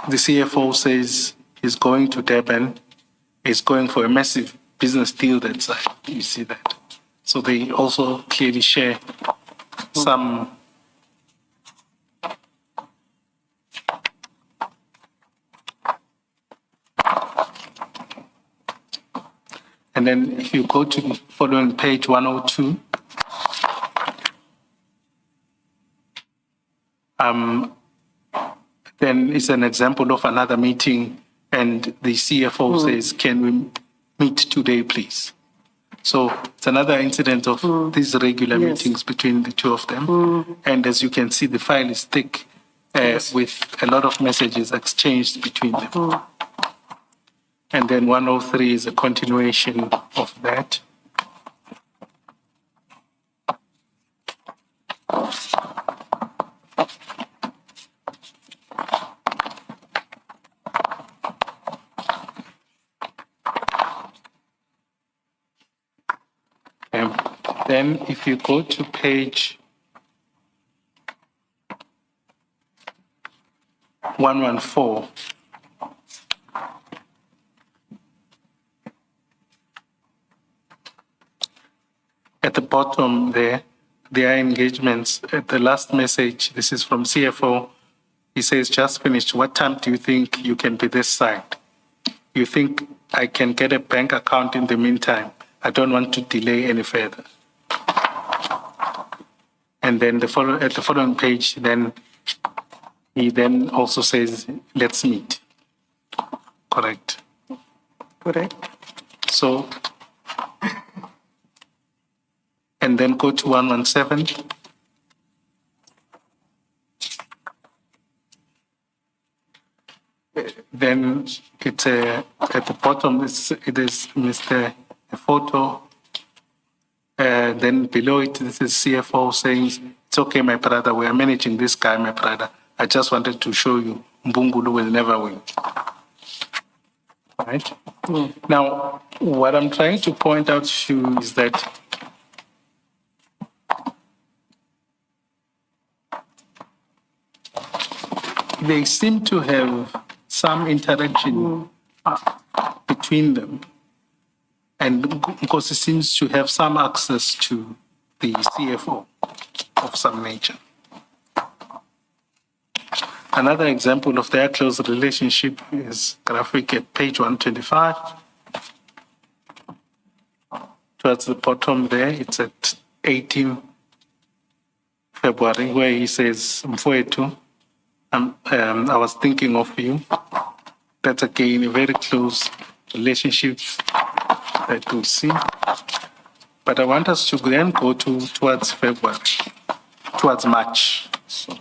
the CFO says he's going to Durban, he's going for a massive business deal that side. You see that? So they also clearly share some and then if you go to the following page 102, then it's an example of another meeting, and the CFO says, can we meet today, please? So it's another incident of these regular meetings between the two of them. And as you can see, the file is thick with a lot of messages exchanged between them. And then 103 is a continuation of that. Then if you go to page 114, at the bottom there are engagements. At the last message, this is from CFO. He says, just finished. What time do you think you can be this side? You think I can get a bank account in the meantime? I don't want to delay any further. And then at the following page, then he then also says, let's meet. Correct. Correct. So, and then go to 117. Then it's at the bottom, it is Mr. A photo. Then below it, this is CFO saying, it's okay, my brother, we are managing this guy, my brother. I just wanted to show you, Mbungulu will never win. Right? Now, what I'm trying to point out to you is that they seem to have some interaction between them. And because it seems to have some access to the CFO of some nature. Another example of their close relationship is graphic at page 125. Towards the bottom there, it's at 18 February, where he says, Mfwetu, I was thinking of you. That's again a very close relationship that we'll see. But I want us to then go towards February, towards March. So.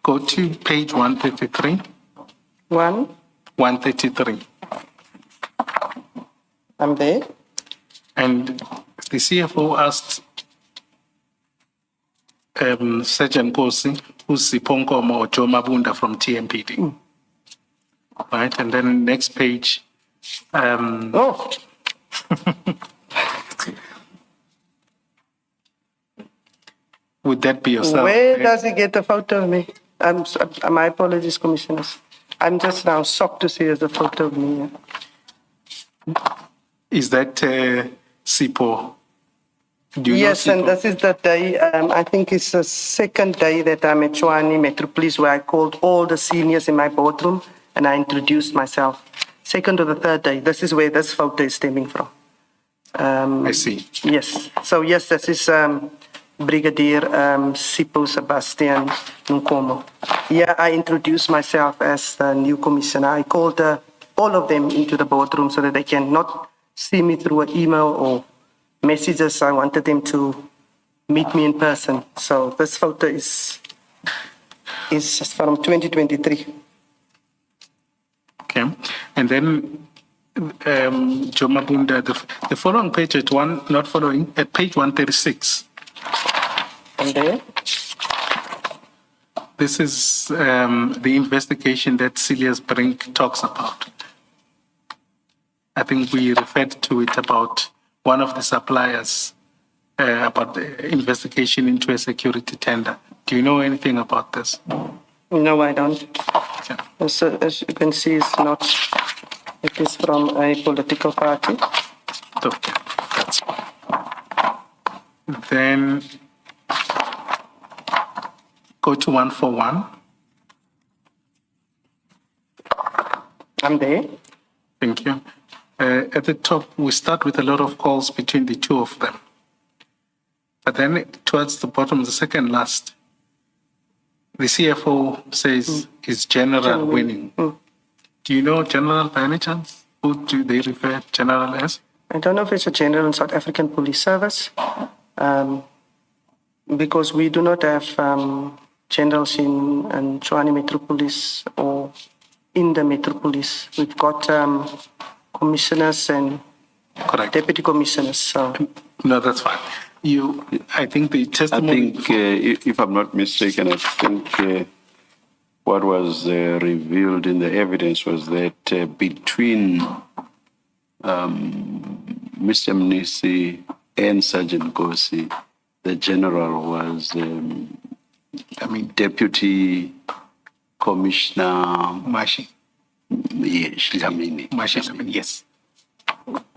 Go to page 133. 133. I'm there. And the CFO asked Sergeant Kosi, who's Siponkomo or Joe Mabunda from TMPD. Right, and then next page. Would that be yourself? Where does he get the photo of me? My apologies, commissioners. I'm just now shocked to see there's a photo of me. Is that Sipo? Yes, and this is the day, I think it's the second day that I'm at Tshwane Metropolis, where I called all the seniors in my boardroom and I introduced myself. Second or the third day, this is where this photo is stemming from. I see. Yes, so yes, this is Brigadier Sipo Sebastian Nkomo. Yeah, I introduced myself as the new commissioner. I called all of them into the boardroom so that they can not see me through an email or messages. I wanted them to meet me in person. So this photo is from 2023. Okay, and then Joe Mabunda, the following page at at page 136. And there? This is the investigation that Celia's Brink talks about. I think we referred to it about one of the suppliers, about the investigation into a security tender. Do you know anything about this? No, I don't. Okay. As you can see, it is from a political party. Okay, that's fine. Then go to 141. I'm there. Thank you. At the top, we start with a lot of calls between the two of them. But then towards the bottom, the second last, the CFO says is General winning. Do you know General by any chance? Who do they refer General as? I don't know if it's a general in South African Police Service, because we do not have generals in Tshwane Metropolis or in the Metropolis. We've got commissioners and Correct. deputy commissioners. So. No, that's fine. I think the I testimony. think, if I'm not mistaken, I think what was revealed in the evidence was that between Mr. Mnisi and Sergeant Gosi, the general was Deputy Commissioner Mashi. Dlamini. Mashi, yes.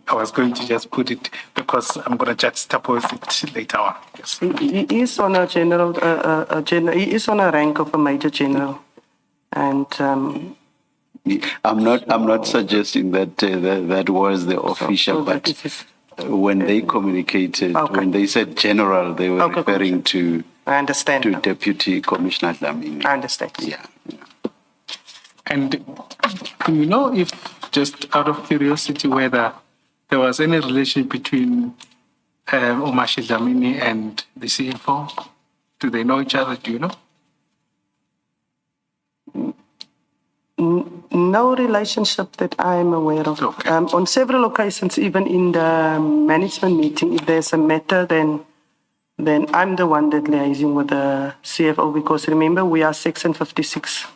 I was going to just put it because I'm going to juxtapose it later on. Yes. He is on a general, he is on a rank of a major general. And I'm not suggesting that that was the official, but when they communicated, when they said general, they were referring to I understand. to Deputy Commissioner Dlamini. I understand. Yeah. And do you know if, just out of curiosity, whether there was any relation between Omashi Dlamini and the CFO? Do they know each other? Do you know? No relationship that I am aware of. Okay. On several occasions, even in the management meeting, if there's a matter, then I'm the one that liaising with the CFO, because remember, we are Section 56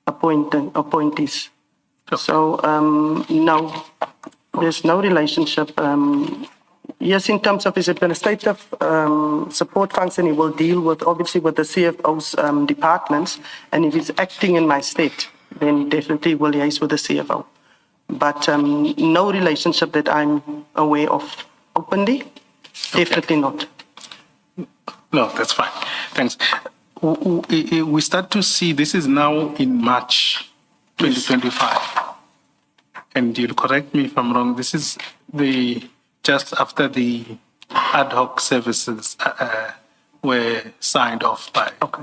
appointees. Okay. So, no, there's no relationship. Yes, in terms of his administrative support function, he will deal with, obviously, with the CFO's departments, and if he's acting in my state, then definitely will liaise with the CFO. But no relationship that I'm aware of openly, definitely not. No, that's fine. Thanks. We start to see, this is now in March 2025. And you'll correct me if I'm wrong, this is just after the ad hoc services were signed off by. Okay.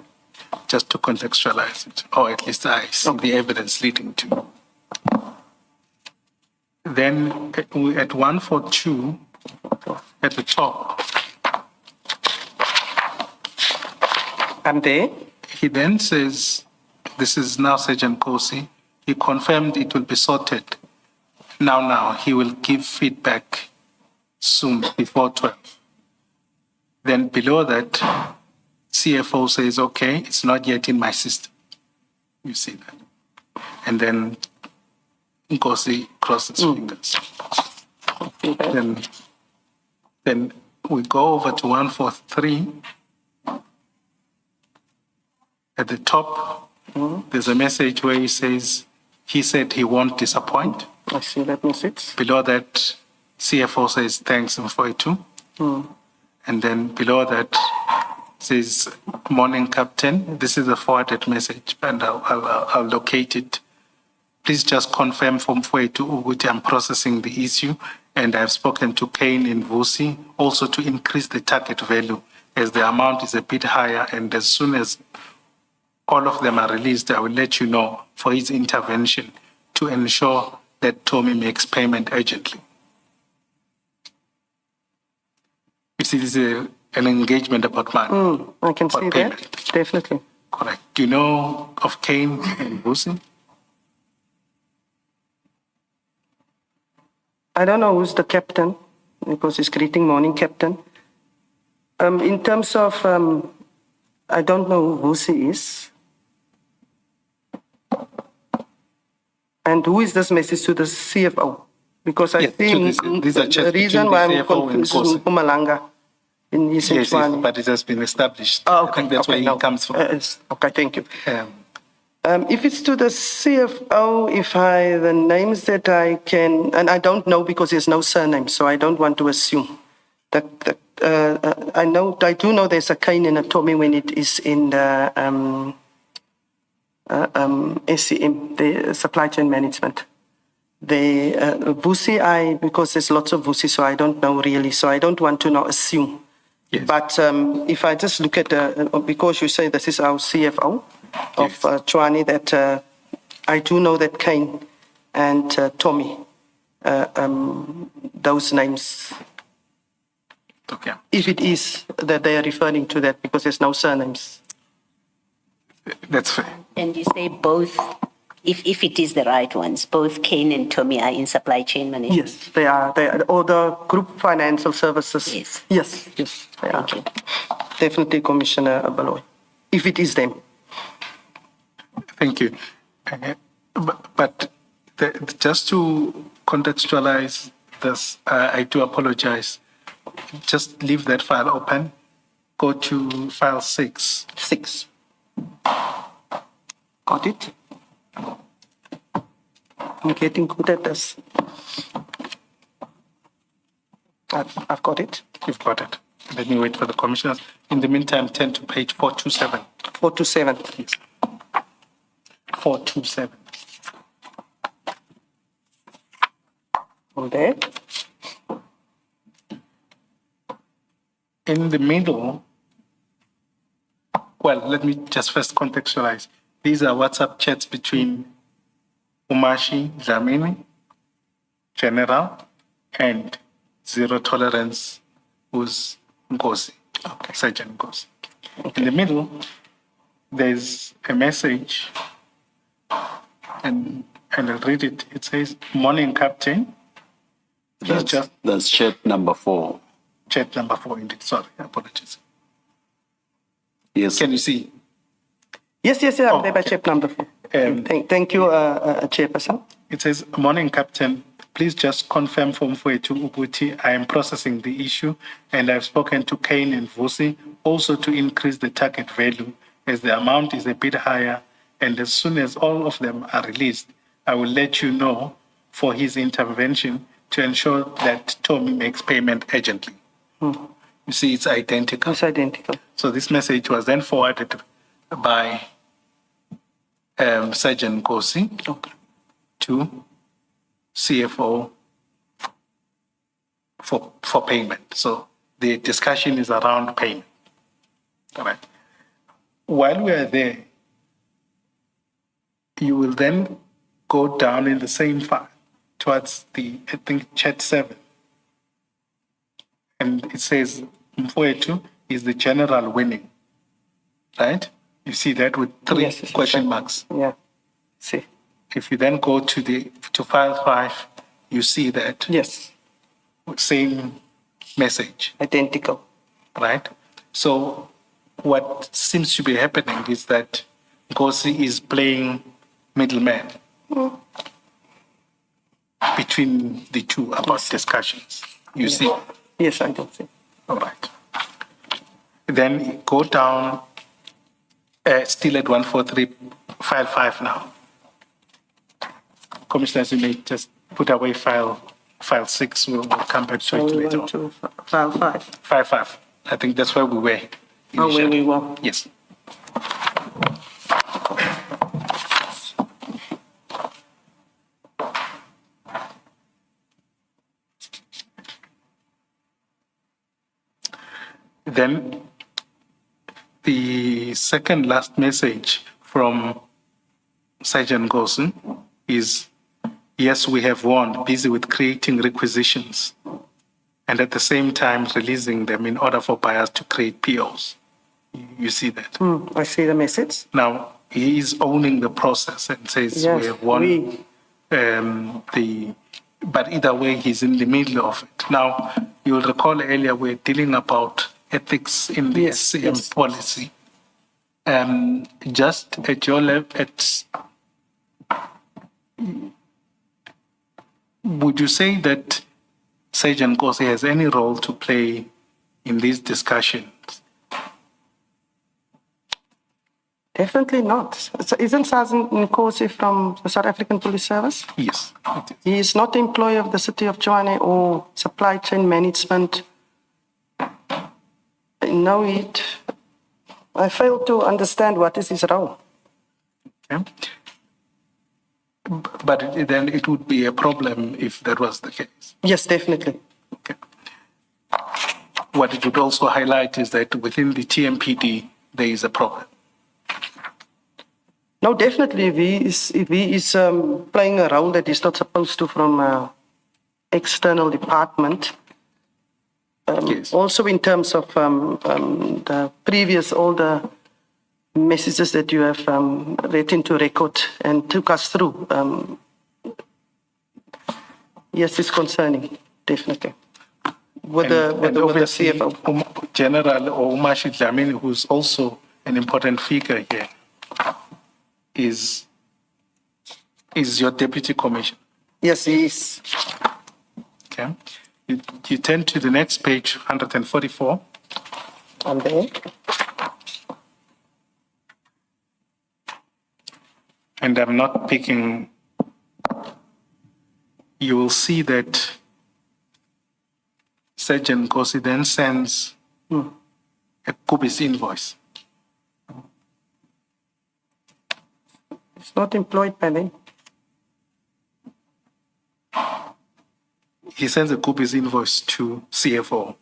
Just to contextualize it, or at least I see the evidence leading to. Then at 142, at the top, I'm there. he then says, this is now Sergeant Kosi, he confirmed it will be sorted. Now, he will give feedback soon, before 12. Then below that, CFO says, okay, it's not yet in my system. You see that. And then Ngozi crosses fingers. Then we go over to 143. At the top, there's a message where he says, he said he won't disappoint. I see that message. Below that, CFO says, thanks, Mfoitu. And then below that, says, morning, Captain. This is a forwarded message, and I'll locate it. Please just confirm from Mfoitu Uguti I'm processing the issue, and I've spoken to Kane and Vusi also to increase the target value as the amount is a bit higher, and as soon as all of them are released, I will let you know for his intervention to ensure that Tommy makes payment urgently. You see, this is an engagement about money. I can see payment. that, definitely. Correct. Do you know of Kane and Vusi? I don't know who's the captain, because he's greeting morning, Captain. In terms of, I don't know who Vusi is. And who is this message to the CFO? Because I Yes, think these are the reason why I'm confused is Mpumalanga in his Yes, one. but it has been established. Oh, I think that's where he comes from. Okay, thank you. Um, If it's to the CFO, the names that I can, and I don't know because there's no surname, so I don't want to assume. I do know there's a Kane and a Tommy when it is in the SCM, the supply chain management. The Vusi, because there's lots of Vusi, so I don't know really, so I don't want to now assume. Yes. But if I just look at, because you say this is our CFO of Chwani, that I do know that Kane and Tommy, those names, okay. if it is that they are referring to that, because there's no surnames. That's fair. And you say both Kane and Vusi? Yes, but it has been established. Okay. Okay, no. And you say both if it is the right ones, both Kane and Tommy are in supply chain management. Yes, they are. Or the group financial services. Yes. Yes, they are. Definitely, Commissioner Baloy, if it is them. Thank you. But just to contextualize this, I do apologize. Just leave that file open. Go to file 6. 6. Got it? I'm getting good at this. I've got it. You've got it. Let me wait for the commissioners. In the meantime, turn to page 427. 427. Yes. 427. On there. In the middle, well, let me just first contextualize. These are WhatsApp chats between Umashi Dlamini, General, and Zero Tolerance, who's Ngozi, Sergeant Ngozi. In the middle, there's a message, and I'll read it. It says, "Morning, Captain." That's chat number 4. Chat number 4, indeed. Sorry, apologies. Yes. Can you see? Yes, I'm there by okay. chip number 4. Thank you, Chairperson. It says, "Morning, Captain. Please just confirm for Mfowethu Ubuti I am processing the issue, and I've spoken to Kane and Vusi also to increase the target value as the amount is a bit higher, and as soon as all of them are released, I will let you know for his intervention to ensure that Tommy makes payment urgently." You see, it's identical. It's identical. So this message was then forwarded by Sergeant Ngozi to CFO for payment. So the discussion is around payment. All right. While we are there, you will then go down in the same file towards the, I think, chat 7. And it says Mfowethu is the general winning, right? You see that with 3 Yes, question marks. Yeah. See. If you then go to file 5, you see that Yes. same message, Identical. right? So what seems to be happening is that Ngozi is playing middleman between the two about discussions. You see? Yes, I can see. All right. Then go down, still at 143, file 5 now. Commissioners, you may just put away file 6. We'll come back to it We later went on. to file 5. File 5. I think that's where we were. Oh, where we initially. were. Yes. Then the second last message from Sergeant Ngozi is, yes, we have won, busy with creating requisitions and at the same time releasing them in order for buyers to create POs. You see that? I see the message. Now, he is owning the process and says Yes, we have won but either way, he's in the middle of it. Now, you'll recall earlier we're dealing about ethics in the Yes, SCM yes. policy. Just at your level, would you say that Sergeant Ngozi has any role to play in these discussions? Definitely not. So isn't Sergeant Nkosi from the South African Police Service? Yes, it is. He is not the employee of the City of Tshwane or supply chain management. No, I fail to understand what is his role. Okay. But then it would be a problem if that was the case. Yes, definitely. Okay. What it would also highlight is that within the TMPD, there is a problem. No, definitely. If he is playing a role that he's not supposed to from external department. Yes. Also, in terms of the previous, all the messages that you have read into record and took us through. Yes, it's concerning, definitely. With And the obviously, CFO. General Umashi Dlamini, who's also an important figure here, is your deputy commissioner. Yes, he is. Okay. You turn to the next page, 144. I'm there. And I'm not picking, you will see that Sergeant Kosi then sends a Kubis invoice. It's not employed by them. He sends a Kubis invoice to CFO.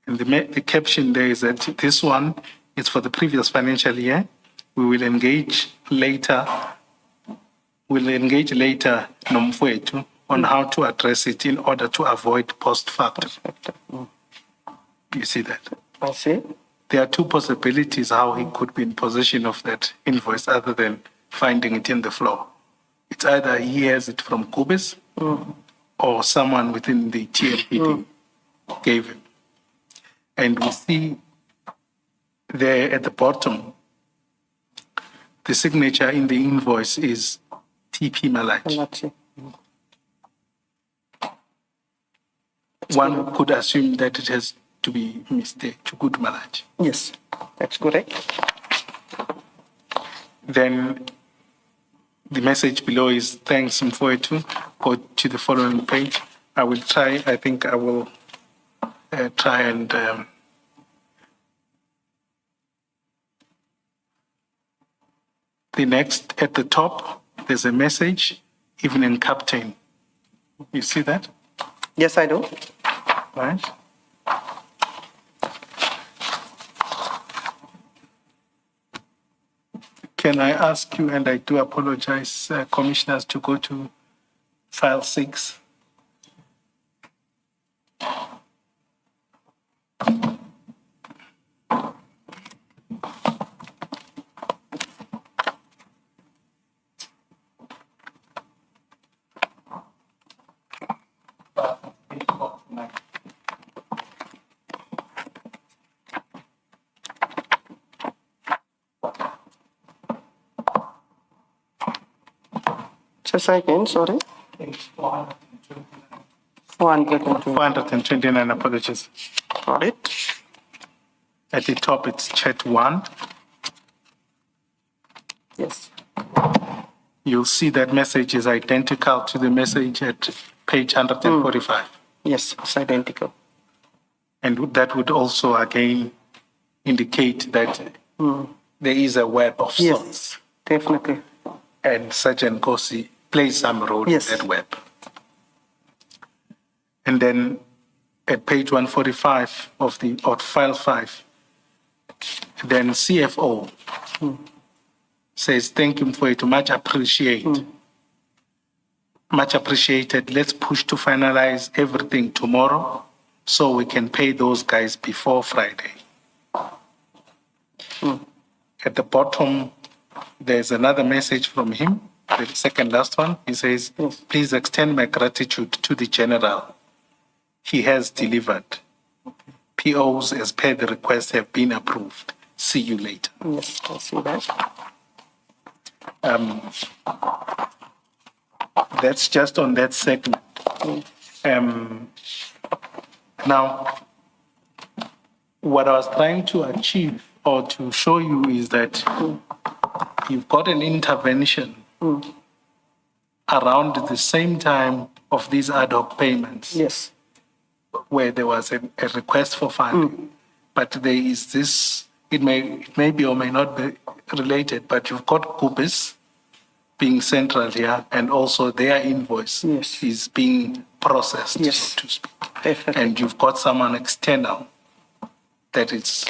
And the caption there is that this one is for the previous financial year. We will engage later. We'll engage later Nomfwetu on how to address it in order to avoid post factum. You see that? I see. There are two possibilities how he could be in possession of that invoice other than finding it in the floor. It's either he has it from Kubis or someone within the TMPD gave him. And we see there at the bottom, the signature in the invoice is TP Malachi. Malachi. One could assume that it has to be mistake to good Malachi. Yes, that's correct. Then the message below is thanks Mfwetu. Go to the following page. I will try, I think I will try and the next at the top, there's a message, evening captain. You see that? Yes, I do. Right? Can I ask you, and I do apologize, commissioners, to go to file 6? Just again, sorry. 429. 429, apologies. Got it. At the top, it's chat 1. Yes. You'll see that message is identical to the message at page 145. Yes, it's identical. And that would also again indicate that there is a web of sorts. Yes, definitely. And Sergeant Kosi plays some role Yes. in that web. And then at page 145 of file 5, then CFO says, thank you Mfwetu, much appreciate. Much appreciated. Let's push to finalize everything tomorrow so we can pay those guys before Friday. At the bottom, there's another message from him, the second last one. He says, please extend my gratitude to the general. He has delivered. POs as per the request have been approved. See you later. Yes, I see that. That's just on that segment. Now, what I was trying to achieve or to show you is that you've got an intervention around the same time of these ad hoc payments. Yes. Where there was a request for funding, but there is this, it may be or may not be related, but you've got Kubis being central here, and also their invoice is being processed, so to speak. Definitely. And you've got someone external that is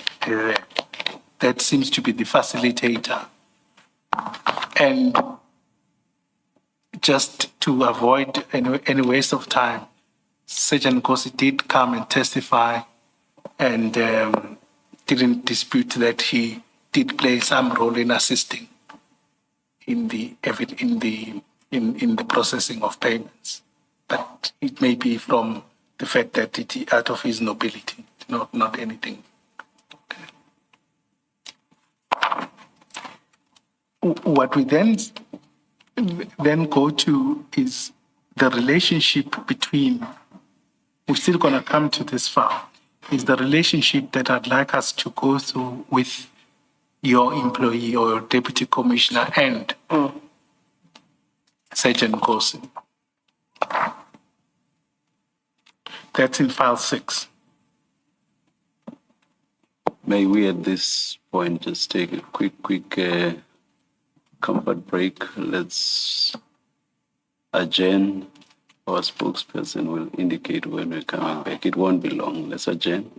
that seems to be the facilitator. And just to avoid any waste of time, Sergeant Kosi did come and testify and didn't dispute that he did play some role in assisting in the processing of payments, but it may be from the fact that it out of his nobility, not anything. What we then go to is the relationship between, we're still going to come to this file, is the relationship that I'd like us to go through with your employee or your deputy commissioner and Sergeant Nkosi. That's in file 6. May we at this point just take a quick comfort break? Let's adjourn. Our spokesperson will indicate when we're coming back. It won't be long. Let's adjourn.